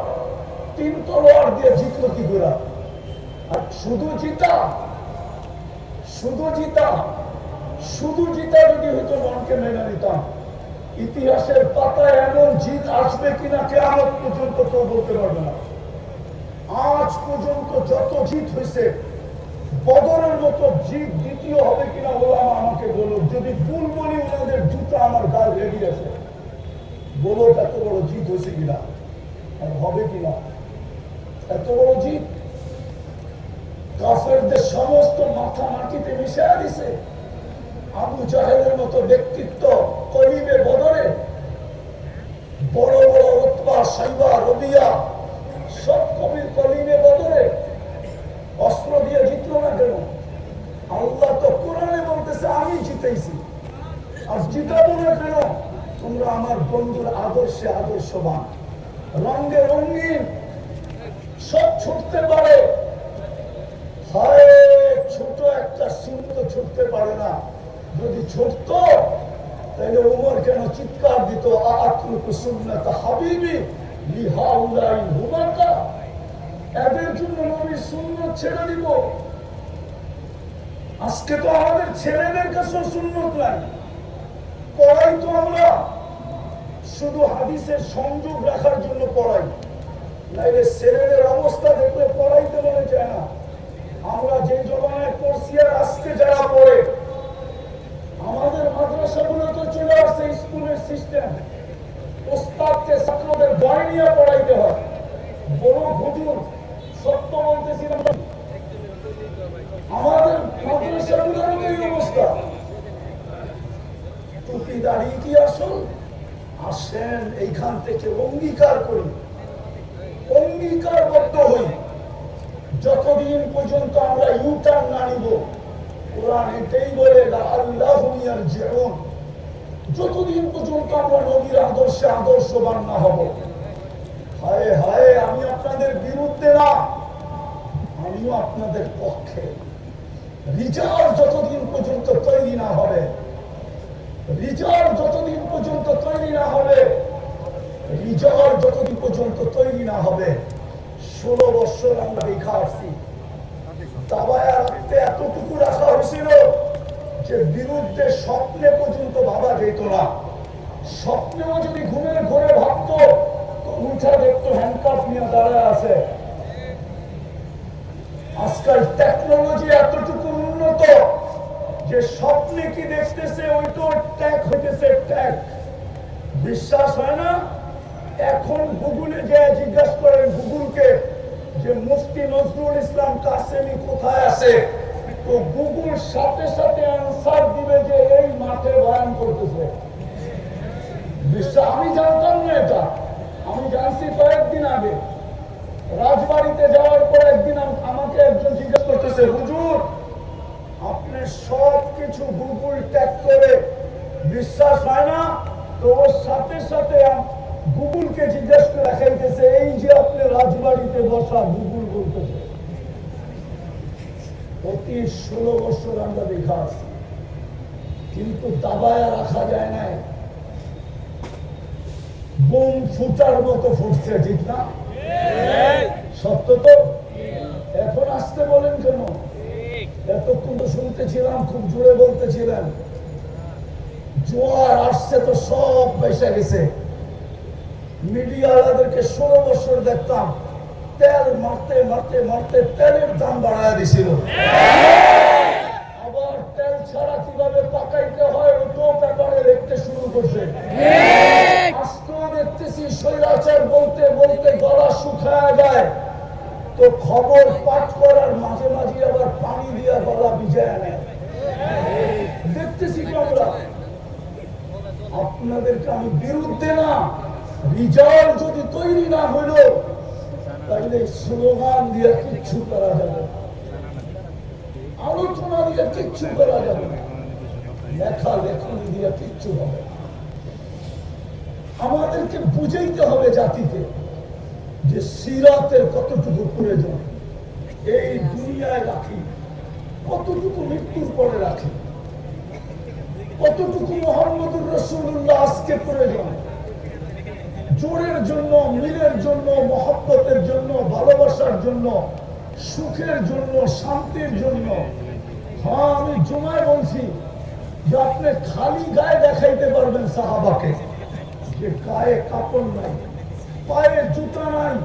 3 তলোয়ার দিয়ে জিতলো কি করে? আর শুধু জিতা শুধু জিতা যদি হইতো মনকে মেনে নিতাম। ইতিহাসের পাতায় এমন জিত আসবে কিনা কিয়ামত পর্যন্ত কেউ বলতে পারবে না। আজ পর্যন্ত যত জিত হয়েছে, বদরের মতো জিত দ্বিতীয় হবে কিনা ওলামা আমাকে বলুক। যদি ভুল বলি ওনাদের জুতা আমার গায়ে লেগে আছে, বলো এত বড় জিত হয়েছে কিনা আর হবে কিনা। এত বড় জিত কাফেরদের সমস্ত মাথা মাটিতে মিশিয়ে দিছে। আবু জাহেলের মতো ব্যক্তিত্ব কলিবে বদরে, বড় বড় উতবা, সাইবা, রবিয়া সব কবির কলিবে বদরে অস্ত্র দিয়ে জিতলো না কেন? আল্লাহ তো কোরআনে বলতেছে আমি জিতেছি, আর জিতাবো না কেন? তোমরা আমার বন্ধুর আদর্শে আদর্শবান, রঙে রঙিন, সব ছুটতে পারে। হয় ছোট একটা সিং তো ছুটতে পারে না। যদি ছুটত তাহলে উমর কেন চিৎকার দিত, আতরুকু সুন্নাত হাবিবি লিহাউলাই হুমাকা, এদের জন্য নবীর সুন্নাত ছেড়ে দিব। আজকে তো আমাদের ছেলেদের কাছে সুন্নাত নাই। পড়াই তো আমরা শুধু হাদিসের সংযোগ রাখার জন্য পড়াই, নাইলে ছেলেদের অবস্থা দেখলে পড়াইতে মনে চায় না। আমরা যে জমানায় পড়ছি আর আজকে যারা পড়ে, আমাদের মাদ্রাসাগুলো তো চলে আসছে স্কুলের সিস্টেম। ওস্তাদকে ছাত্রদের বই নিয়ে পড়াইতে হয়। বড় হুজুর সত্য বলতেছিলাম, আমাদের মাদ্রাসাগুলোর এই অবস্থা। টুপি দাঁড়িয়ে কি আসল? আসেন এইখান থেকে অঙ্গীকার করি, অঙ্গীকারবদ্ধ হই। যতদিন পর্যন্ত আমরা ইউটার্ন না নিব, কোরআন এটাই বলে আল্লাহু ইয়ারজিউন, যতদিন পর্যন্ত আমরা নবীর আদর্শে আদর্শবান না হব। হায় হায়, আমি আপনাদের বিরুদ্ধে না, আমিও আপনাদের পক্ষে। রিজাল যতদিন পর্যন্ত তৈরি না হবে, রিজাল যতদিন পর্যন্ত তৈরি না হবে, রিজাল যতদিন পর্যন্ত তৈরি না হবে। 16 বছর আমরা দেখা আসছি, দাবায় রাখতে এতটুকু রাখা হয়েছিল যে বিরুদ্ধে স্বপ্নে পর্যন্ত ভাবা যেত না। স্বপ্নেও যদি ঘুমের ঘরে ভাবতো তো উঠা দেখতো হ্যান্ডকাফ নিয়ে দাঁড়ায় আছে। আজকাল টেকনোলজি এতটুকু উন্নত যে স্বপ্নে কি দেখতেছে ওইটা ট্যাগ হইতেছে, ট্যাগ। বিশ্বাস হয় না? এখন গুগলে যে জিজ্ঞাসা করেন গুগলকে যে মুফতি নজরুল ইসলাম কাসেমি কোথায় আছে, তো গুগল সাথে সাথে আনসার দিবে যে এই মাঠে বয়ান করতেছে। বিশ্বাস? আমি জানতাম না এটা, আমি জানছি কয়েকদিন আগে। রাজবাড়িতে যাওয়ার পর একদিন আমাকে একজন জিজ্ঞেস করতেছে, হুজুর আপনি সব কিছু গুগল ট্যাগ করে বিশ্বাস হয় না? তো ওর সাথে সাথে গুগলকে জিজ্ঞেস করে দেখাইতেছে এই যে আপনি রাজবাড়িতে বসা, গুগল বলতেছে। প্রতি 16 বছর আমরা দেখা আছি, কিন্তু দাবায় রাখা যায় নাই। বোম ফুটার মতো ফুটছে, ঠিক না? সত্য তো? এখন আসতে বলেন কেন? এতক্ষণ তো শুনতেছিলাম, খুব জোরে বলতেছিলেন। জোয়ার আসছে তো সব পয়সা গেছে। মিডিয়াওয়ালাদেরকে 16 বছর দেখতাম তেল মারতে মারতে মারতে তেলের দাম বাড়ায় দিছিল। আবার তেল ছাড়া কিভাবে পাকাইতে হয় ওটাও ব্যাপারে দেখতে শুরু করছে। আজকেও দেখতেছি স্বৈরাচার বলতে বলতে গলা শুকায় যায়, তো খবর পাঠ করার মাঝে মাঝে আবার পানি দিয়া গলা ভিজায় নেয়। দেখতেছি কি আমরা? আপনাদেরকে আমি বিরুদ্ধে না, রিজাল যদি তৈরি না হইল তাহলে স্লোগান দিয়ে কিচ্ছু করা যাবে, আলোচনা দিয়ে কিচ্ছু করা যাবে না, লেখা লেখনি দিয়ে কিচ্ছু হবে। আমাদেরকে বুঝাইতে হবে জাতিকে যে সিরাতের কতটুকু প্রয়োজন, এই দুনিয়ায় রাখি, কতটুকু মৃত্যুর পরে রাখি, কতটুকু মুহাম্মদুর রাসূলুল্লাহ আজকে প্রয়োজন। জোরের জন্য, মিলের জন্য, মহব্বতের জন্য, ভালোবাসার জন্য, সুখের জন্য, শান্তির জন্য। হ্যাঁ, আমি জুমায় বলছি যে আপনি খালি গায়ে দেখাইতে পারবেন সাহাবাকে যে গায়ে কাপড় নাই, পায়ে জুতা নাই,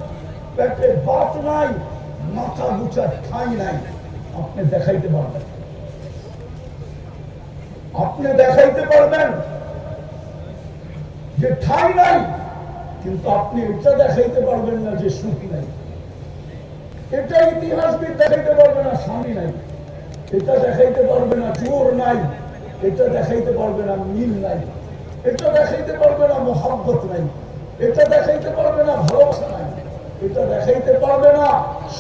পেটে ভাত নাই, মাথা গুছার ঠাঁই নাই, আপনি দেখাইতে পারবেন। আপনি দেখাইতে পারবেন যে ঠাঁই নাই, কিন্তু আপনি এটা দেখাইতে পারবেন না যে সুখ নাই। এটা ইতিহাসবিদ দেখাইতে পারবে না স্বামী নাই, এটা দেখাইতে পারবে না জোর নাই, এটা দেখাইতে পারবে না মিল নাই, এটা দেখাইতে পারবে না মোহাব্বত নাই, এটা দেখাইতে পারবে না ভালোবাসা নাই, এটা দেখাইতে পারবে না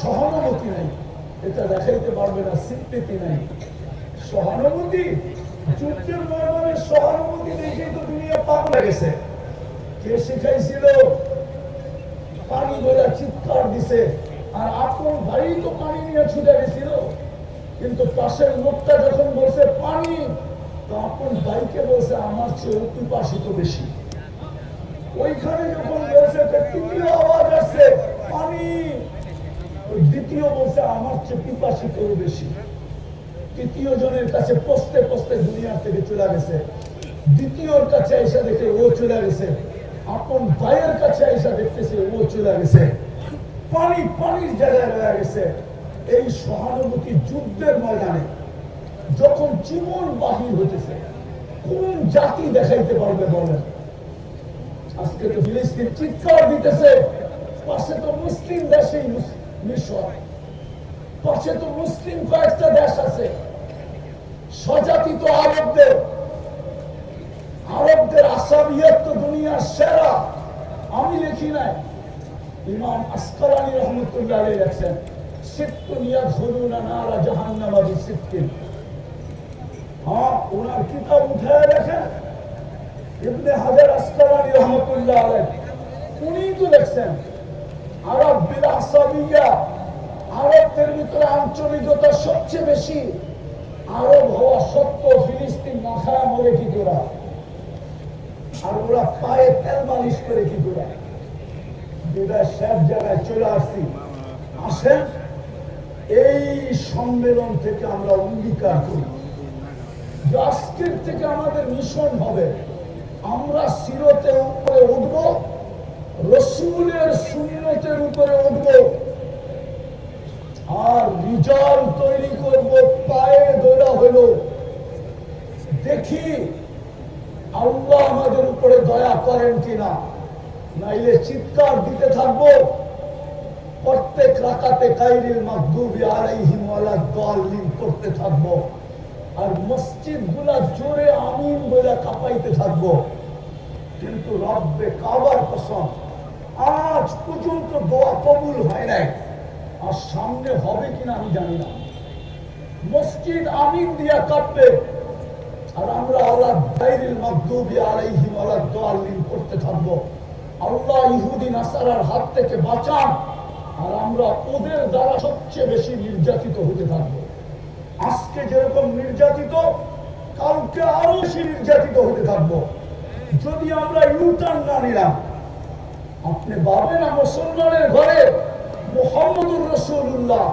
সহানুভূতি নাই, এটা দেখাইতে পারবে না স্বীকৃতি নাই। সহানুভূতি, যুদ্ধের ময়দানে সহানুভূতি দেখে তো দুনিয়া পাগল গেছে। কে শিখাইছিল? পানি বলে চিৎকার দিছে, আর আপন ভাই তো পানি নিয়ে ছুটে গেছিল, কিন্তু পাশের লোকটা যখন বলছে পানি, তো আপন ভাইকে বলছে আমার চেয়ে পিপাসিত বেশি। ওইখানে যখন বলছে তৃতীয় আওয়াজ আসছে পানি, দ্বিতীয় বলছে আমার চেয়ে পিপাসিত বেশি। তৃতীয় জনের কাছে পস্তে পস্তে দুনিয়া থেকে চলে গেছে, দ্বিতীয়র কাছে এসে দেখে ও চলে গেছে, আপন ভাইয়ের কাছে এসে দেখতেছে ও চলে গেছে, পানি পানির জায়গায় রয়ে গেছে। এই সহানুভূতি যুদ্ধের ময়দানে যখন জীবন বাহির হতেছে, কোন জাতি দেখাইতে পারবে বলেন? আজকে তো ফিলিস্তিন চিৎকার দিতেছে, পাশে তো মুসলিম দেশেই মিশর, পাশে তো মুসলিম কয়েকটা দেশ আছে, স্বজাতি তো আরবদের। আরবদের আসাবিয়ত তো দুনিয়ার সেরা। আমি লিখি নাই, ইমাম আসকালানি রহমতুল্লাহ আলাইহি লেখেন সিত্তুন ইয়াদখুলুনা নারা জাহান্নামা বিসিত্তিন। হ্যাঁ, ওনার কিতাব উঠায় দেখেন, ইবনে হাজার আসকালানি রহমতুল্লাহ আলাইহি উনি তো লেখছেন আরব বিল আসাবিয়া, আরবদের ভিতরে আঞ্চলিকতা সবচেয়ে বেশি। আরব হওয়া সত্ত্বেও ফিলিস্তিন না খায় মরে কি করে? আর ওরা পায়ে তেল মালিশ করে কি করে? বিদায় সব জায়গায় চলে আসছি। আসেন এই সম্মেলন থেকে আমরা অঙ্গীকার করি যে আজকের থেকে আমাদের মিশন হবে, আমরা সিরতের উপরে উঠব, রসুলের সুন্নতের উপরে উঠব, আর রিজাল তৈরি করব। পায়ে দৌড়া হলো দেখি আল্লাহ আমাদের উপরে দয়া করেন কিনা, নাইলে চিৎকার দিতে থাকবো প্রত্যেক রাকাতে গায়রিল মাগদুবি আলাইহিম ওয়ালাদ দাল্লিন করতে থাকবো, আর মসজিদ গুলা জোরে আমিন বলে কাঁপাইতে থাকবো। কিন্তু রব্বে কাবার কসম আজ পর্যন্ত দোয়া কবুল হয় নাই, আর সামনে হবে কিনা আমি জানি না। মসজিদ আমিন দিয়া কাঁপবে, আর আমরা ওয়ালাদ গায়রিল মাগদুবি আলাইহিম ওয়ালাদ দাল্লিন করতে থাকবো। আল্লাহ ইহুদি নাসারার হাত থেকে বাঁচান, আর আমরা ওদের দ্বারা সবচেয়ে বেশি নির্যাতিত হতে থাকবো। আজকে যেরকম নির্যাতিত, কালকে আরো বেশি নির্যাতিত হতে থাকবো যদি আমরা ইউটার্ন না নিলাম। আপনি ভাবেন না মুসলমানের ঘরে মুহাম্মদুর রাসূলুল্লাহ।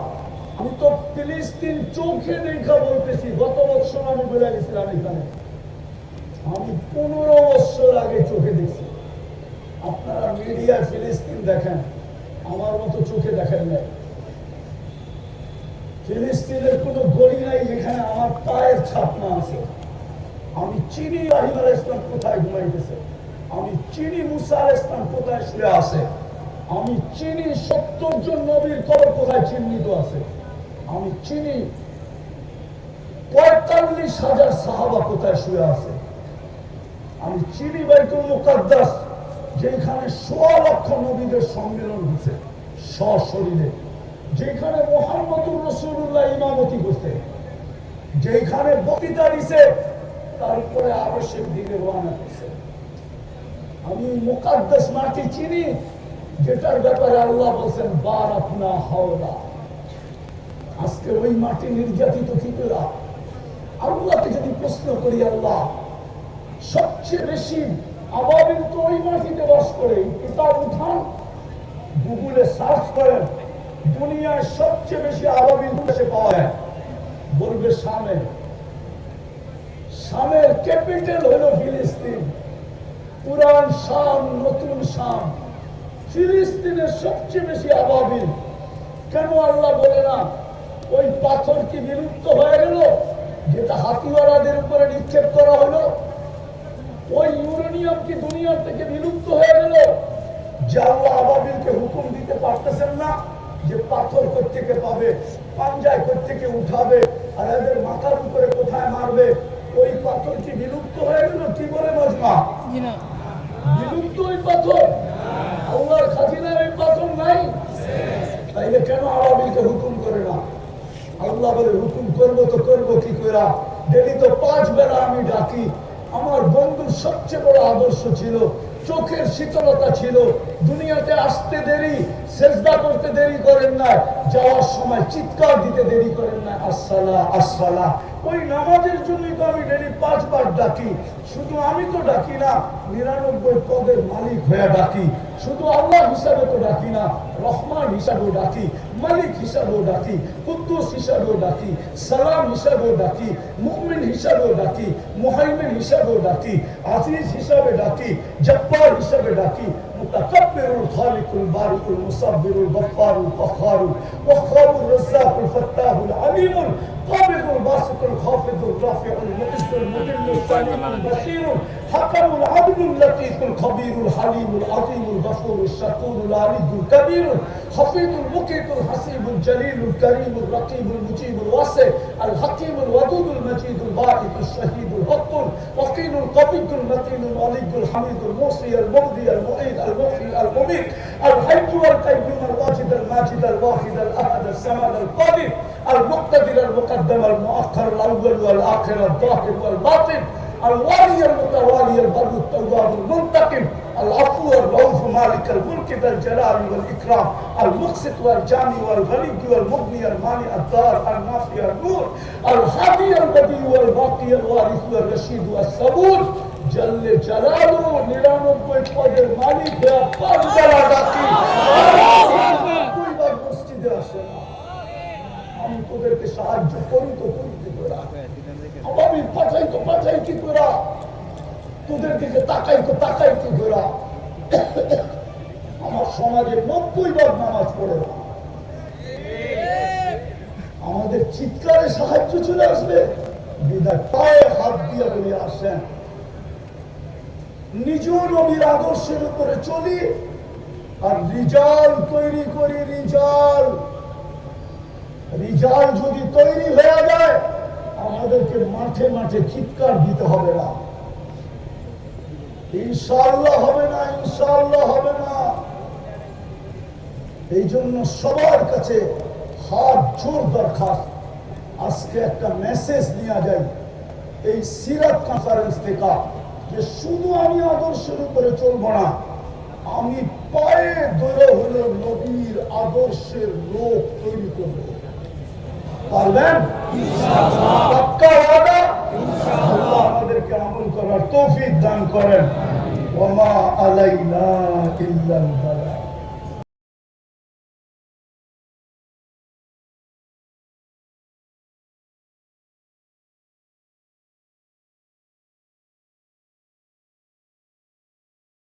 আমি তো ফিলিস্তিন চোখে দেখা বলতেছি, গত বছর আমি বলে গেছিলাম এখানে, আমি 15 বছর আগে চোখে দেখছি। আপনারা মিডিয়া ফিলিস্তিন দেখেন, আমার মতো চোখে দেখেন নাই। ফিলিস্তিনের কোনো গলি নাই যেখানে আমার পায়ের ছাপ না আছে। আমি চিনি ইব্রাহিম আলাইহিস সালাম কোথায় ঘুমাইতেছে, আমি চিনি মুসা আলাইহিস সালাম কোথায় শুয়ে আছে, আমি চিনি 70 জন নবীর কবর কোথায় চিহ্নিত আছে, আমি চিনি 45,000 সাহাবা কোথায় শুয়ে আছে, আমি চিনি বাইতুল মুকাদ্দাস যেখানে 1.25 লক্ষ নবীদের সম্মেলন হয়েছে সশরীরে, যেখানে মুহাম্মদুর রাসূলুল্লাহ ইমামতি করতে, যেখানে বক্তৃতা দিছে, তারপরে আবশ্যক দিকে রওনা করছে। আমি মুকাদ্দাস মাটি চিনি, যেটার ব্যাপারে আল্লাহ বলছেন বারাকনা হাওলা। আজকে ওই মাটি নির্যাতিত কি করে? আল্লাহকে যদি প্রশ্ন করি, আল্লাহ সবচেয়ে বেশি আবাবিল তো ওই মাটিতে বাস করে, কিতাব উঠান, গুগলে সার্চ করেন, দুনিয়ায় সবচেয়ে বেশি আবাবিল দেশে পাওয়া যায়, বলবে শামে। শামের ক্যাপিটাল হলো ফিলিস্তিন। পুরান শাম, নতুন শাম। ফিলিস্তিনের সবচেয়ে বেশি আবাবিল। কেন আল্লাহ বলে না ওই পাথর কি বিলুপ্ত হয়ে গেল যেটা হাতিওয়ালাদের উপরে নিক্ষেপ করা হলো? ওই ইউরেনিয়াম কি দুনিয়ার থেকে বিলুপ্ত হয়ে গেল যে আল্লাহ আবাবিলকে হুকুম দিতে পারতেছেন না যে পাথর কোত্থেকে পাবে, পাঞ্জায় কোত্থেকে উঠাবে, আর এদের মাথার উপরে কোথায় মারবে? ওই পাথর কি বিলুপ্ত হয়ে গেল? কি বলে মজমা? বিলুপ্ত ওই পাথর? আল্লাহর খাজিনার ওই পাথর নাই? তাইলে কেন আবাবিলকে হুকুম করে না? আল্লাহ বলে হুকুম করবো তো করবো কি করে? ডেলি তো 5 বেলা আমি ডাকি। আমার বন্ধুর সবচেয়ে বড় আদর্শ ছিল চোখের শীতলতা ছিল। দুনিয়াতে আসতে দেরি, সেজদা করতে দেরি করেন না, যাওয়ার সময় চিৎকার দিতে দেরি করেন না, আসসালাহ আসসালাহ। ওই নামাজের জন্যই তো আমি ডেলি 5 বার ডাকি। শুধু আমি তো ডাকি না, 99 পদের মালিক হয়ে ডাকি। শুধু আল্লাহ হিসাবে তো ডাকি না, রহমান হিসাবেও ডাকি, মালিক হিসাবেও ডাকি, কুদ্দুস হিসাবেও ডাকি, সালাম হিসাবেও ডাকি, মুমিন হিসাবেও ডাকি, মুহাইমিন হিসাবেও ডাকি, আজিজ হিসাবে ডাকি, জব্বার হিসাবে ডাকি, মুতাকাব্বিরুল খালিকুল বারিকুল মুসাব্বিরুল গফফারুল ফখারুল ওয়াহ্হাবুর রাজ্জাকুল ফাত্তাহুল আলিমুল قابض الباسط الخافض الرافع المعز المذل السميع البصير حكم العدل اللطيف الخبير الحليم العظيم الغفور الشكور العلي الكبير حفيظ المقيت الحسيب الجليل الكريم الرقيب المجيب الواسع الحكيم الودود المجيد الباعث الشهيد الحق الوكيل القوي المتين الولي الحميد الموصي المبدي المعيد المحيي المميت الحي والقيوم الواجد الماجد الواحد الاحد الصمد القادر المقتدر المقدم المؤخر الاول والاخر الظاهر والباطن الوالي المتوالي البر التواب المنتقم العفو الرؤوف مالك الملك ذا الجلال والاكرام المقسط والجامع والغني والمغني المانع الدار النافع النور الهادي البديع والباقي الوارث والرشيد والصبور جل جلاله 99 পদের মালিক হয়ে 5 বেলা ডাকি। দুইবার মসজিদে আসে না, আমি তোদেরকে সাহায্য করি তো করি কি করে? আমি পাঠাই তো পাঠাই কি করে? তোদের দিকে তাকাই তো তাকাই কি করে? আমার সমাজে 90 ভাগ নামাজ পড়ে না। আমাদের চিৎকারে সাহায্য চলে আসবে, বিদায় পায়ে হাত দিয়ে বলে আসেন নিজ নবীর আদর্শের উপরে চলি আর রিজাল তৈরি করি। রিজাল যদি তৈরি হয়ে যায় আমাদেরকে মাঠে মাঠে চিৎকার দিতে হবে না। ইনশাআল্লাহ হবে না, ইনশাআল্লাহ হবে না। এই জন্য সবার কাছে হাত জোর দরখাস্ত, আজকে একটা মেসেজ নিয়ে যায় এই সিরাত কনফারেন্স থেকে যে শুধু আমি আদর্শের উপরে চলবো না, আমি পায়ে ধরে হলো নবীর আদর্শের লোক তৈরি করবো। পারবেন? পাক্কা ওয়াদা? আল্লাহ আমাদেরকে আমল করার তৌফিক দান করেন। ওয়া মা আলাইনা ইল্লাল বালাগ।